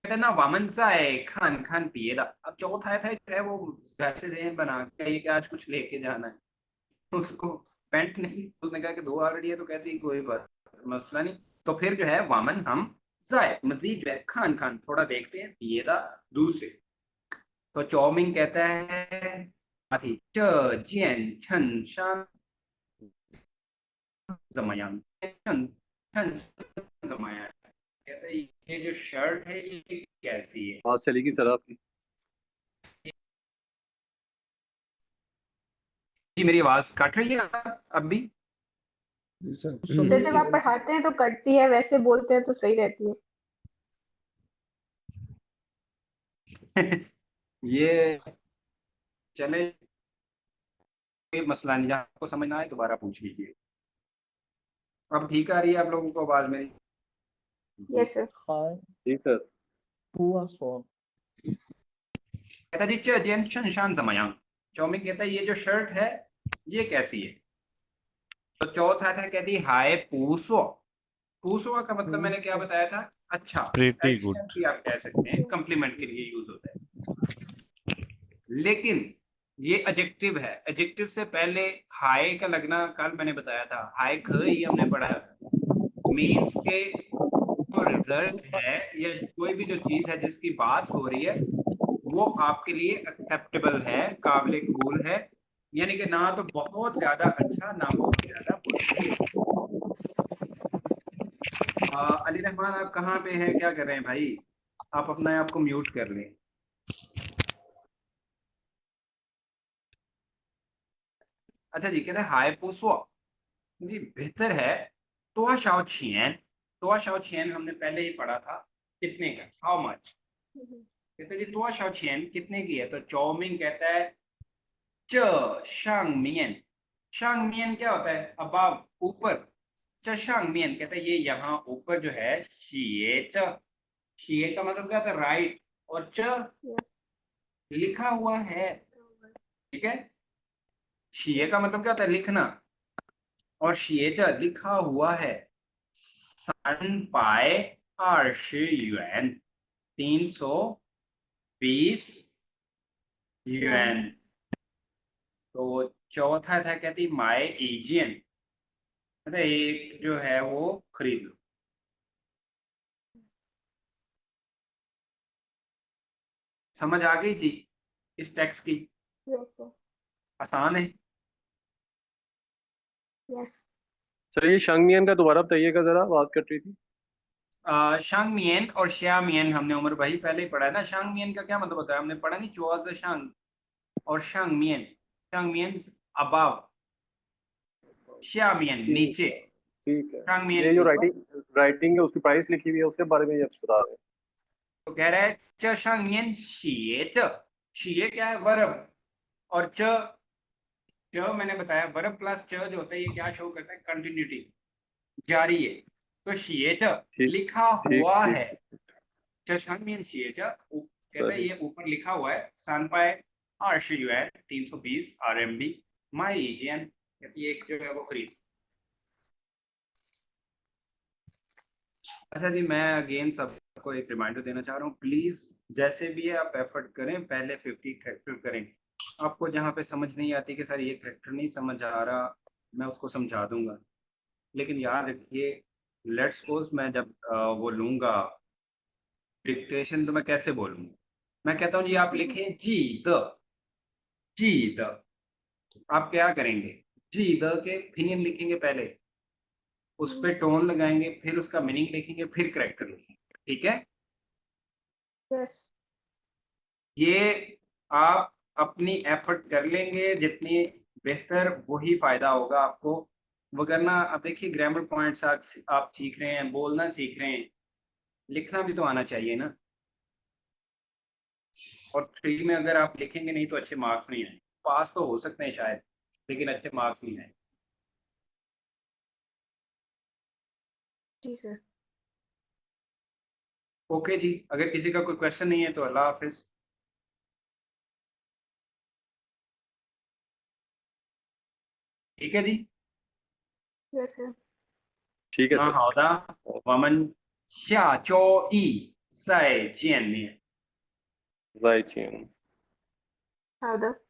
कहते हैं ना वामन सा है खान खान पिएदा। अब चौथा था जो है वो घर से जहन बना के ये कि आज कुछ लेके जाना है, उसको पेंट नहीं, उसने कहा कि 2 ऑलरेडी है, तो कहती कोई बात मसला नहीं। तो फिर जो है वामन हम जाए मजीद जो है खान खान थोड़ा देखते हैं, पिएदा दूसरे। तो चौमिंग कहता है अथी च जियन छन शान जमायान छन छन जमायान, कहता है ये जो शर्ट है ये कैसी है। आवाज चलेगी सर आपकी। जी मेरी आवाज कट रही है अब भी? तो जब आप पढ़ाते हैं तो कटती है, वैसे बोलते हैं तो सही रहती है। ये चले, कोई मसला नहीं, जहाँ आपको समझ ना आए दोबारा पूछ लीजिए। अब ठीक आ रही है आप लोगों को आवाज मेरी? Yes sir. हाय जी सर। हुआ सो कहता जी चेन शान जमायान, चौमिंग कहता है ये जो शर्ट है ये कैसी है। तो चौथा था कहती हाय पूसो, पूसो का मतलब मैंने क्या बताया था, अच्छा, Pretty good. एक्सीलेंट भी आप कह सकते हैं, कम्प्लीमेंट के लिए यूज होता है। लेकिन ये एडजेक्टिव है, एडजेक्टिव से पहले हाय का लगना कल मैंने बताया था, हाय ख ही हमने पढ़ा था। मीन्स के जो रिजल्ट है या कोई भी जो चीज है जिसकी बात हो रही है वो आपके लिए एक्सेप्टेबल है, काबिल कबूल है, यानी कि ना तो बहुत ज्यादा अच्छा ना बहुत ज्यादा बुरा। अली रहमान आप कहाँ पे हैं, क्या कर रहे हैं भाई? आप अपने आप को म्यूट कर लें। अच्छा जी, कहते हैं हाय पोसो जी बेहतर है। तोआ शाओ छियन हमने पहले ही पढ़ा था, कितने का, हाउ मच। कहते हैं जी तोआ शाओ छियन कितने की है, तो चौमिंग कहता है च शांग मियन क्या होता है, अबाव ऊपर, च शांग मियन कहता है ये यहाँ ऊपर जो है शिए च, शिए का मतलब क्या होता है राइट, और च लिखा हुआ है, ठीक है। शिए का मतलब क्या होता है लिखना, और शिएचा लिखा हुआ है, सन पाए 20 युएन, 320 युएन। तो चौथा था कहती माए एजियन, मतलब एक जो है वो खरीद लो। समझ आ गई थी इस टेक्स्ट की? Yes sir. आसान है। यस। सर ये शंगमियन का दोबारा बताइएगा जरा, आवाज कट रही थी। शांग मियन और श्या मियन हमने उमर भाई पहले ही पढ़ा है ना। शांग मियन का क्या मतलब होता है, हमने पढ़ा नहीं, चुआ से शांग, और शांग मियन अबाव, श्या मियन ठीक नीचे, है, ठीक है। शांग मियन ये जो ऊपर। राइटिंग है उसकी प्राइस लिखी हुई है उसके बारे में ये आप बता रहे हैं। तो कह रहा है च शांग शिएत, शिए क्या है वर्ब, और च मैंने बताया वर्ब प्लस च जो होता है ये क्या शो करता है, कंटिन्यूटी, जारी है। तो शिएत ठीक लिखा ठीक हुआ ठीक। है, च शांग शिएत कहता है सही। ये ऊपर लिखा हुआ है, सानपाए 20 युएन 320 RMB, माई एजियन कहती है एक जो है वो खरीद। अच्छा जी, मैं अगेन सबको एक रिमाइंडर देना चाह रहा हूँ, प्लीज़ जैसे भी है आप एफर्ट करें, पहले 50 करेक्टर करें। आपको जहाँ पे समझ नहीं आती कि सर ये करेक्टर नहीं समझ आ रहा, मैं उसको समझा दूंगा, लेकिन याद रखिए लेट्स सपोज मैं जब वो लूँगा डिक्टेशन, तो मैं कैसे बोलूँगा, मैं कहता हूँ जी आप लिखें जी द, आप क्या करेंगे, जी द के फिनियन लिखेंगे पहले, उस पे टोन लगाएंगे, फिर उसका मीनिंग लिखेंगे, फिर करेक्टर लिखेंगे, ठीक है। यस ये आप अपनी एफर्ट कर लेंगे जितनी बेहतर, वही फायदा होगा आपको। वगरना आप देखिए ग्रामर पॉइंट्स आप सीख रहे हैं, बोलना सीख रहे हैं, लिखना भी तो आना चाहिए ना। और 3 में अगर आप लिखेंगे नहीं तो अच्छे मार्क्स नहीं आए, पास तो हो सकते हैं शायद, लेकिन अच्छे मार्क्स नहीं आए। जी सर। ओके जी, अगर किसी का कोई क्वेश्चन नहीं है तो अल्लाह हाफिज। ठीक है जी। Yes sir. ठीक है 那 सर।好的，我们下周一再见面。 जायचियन। 好的。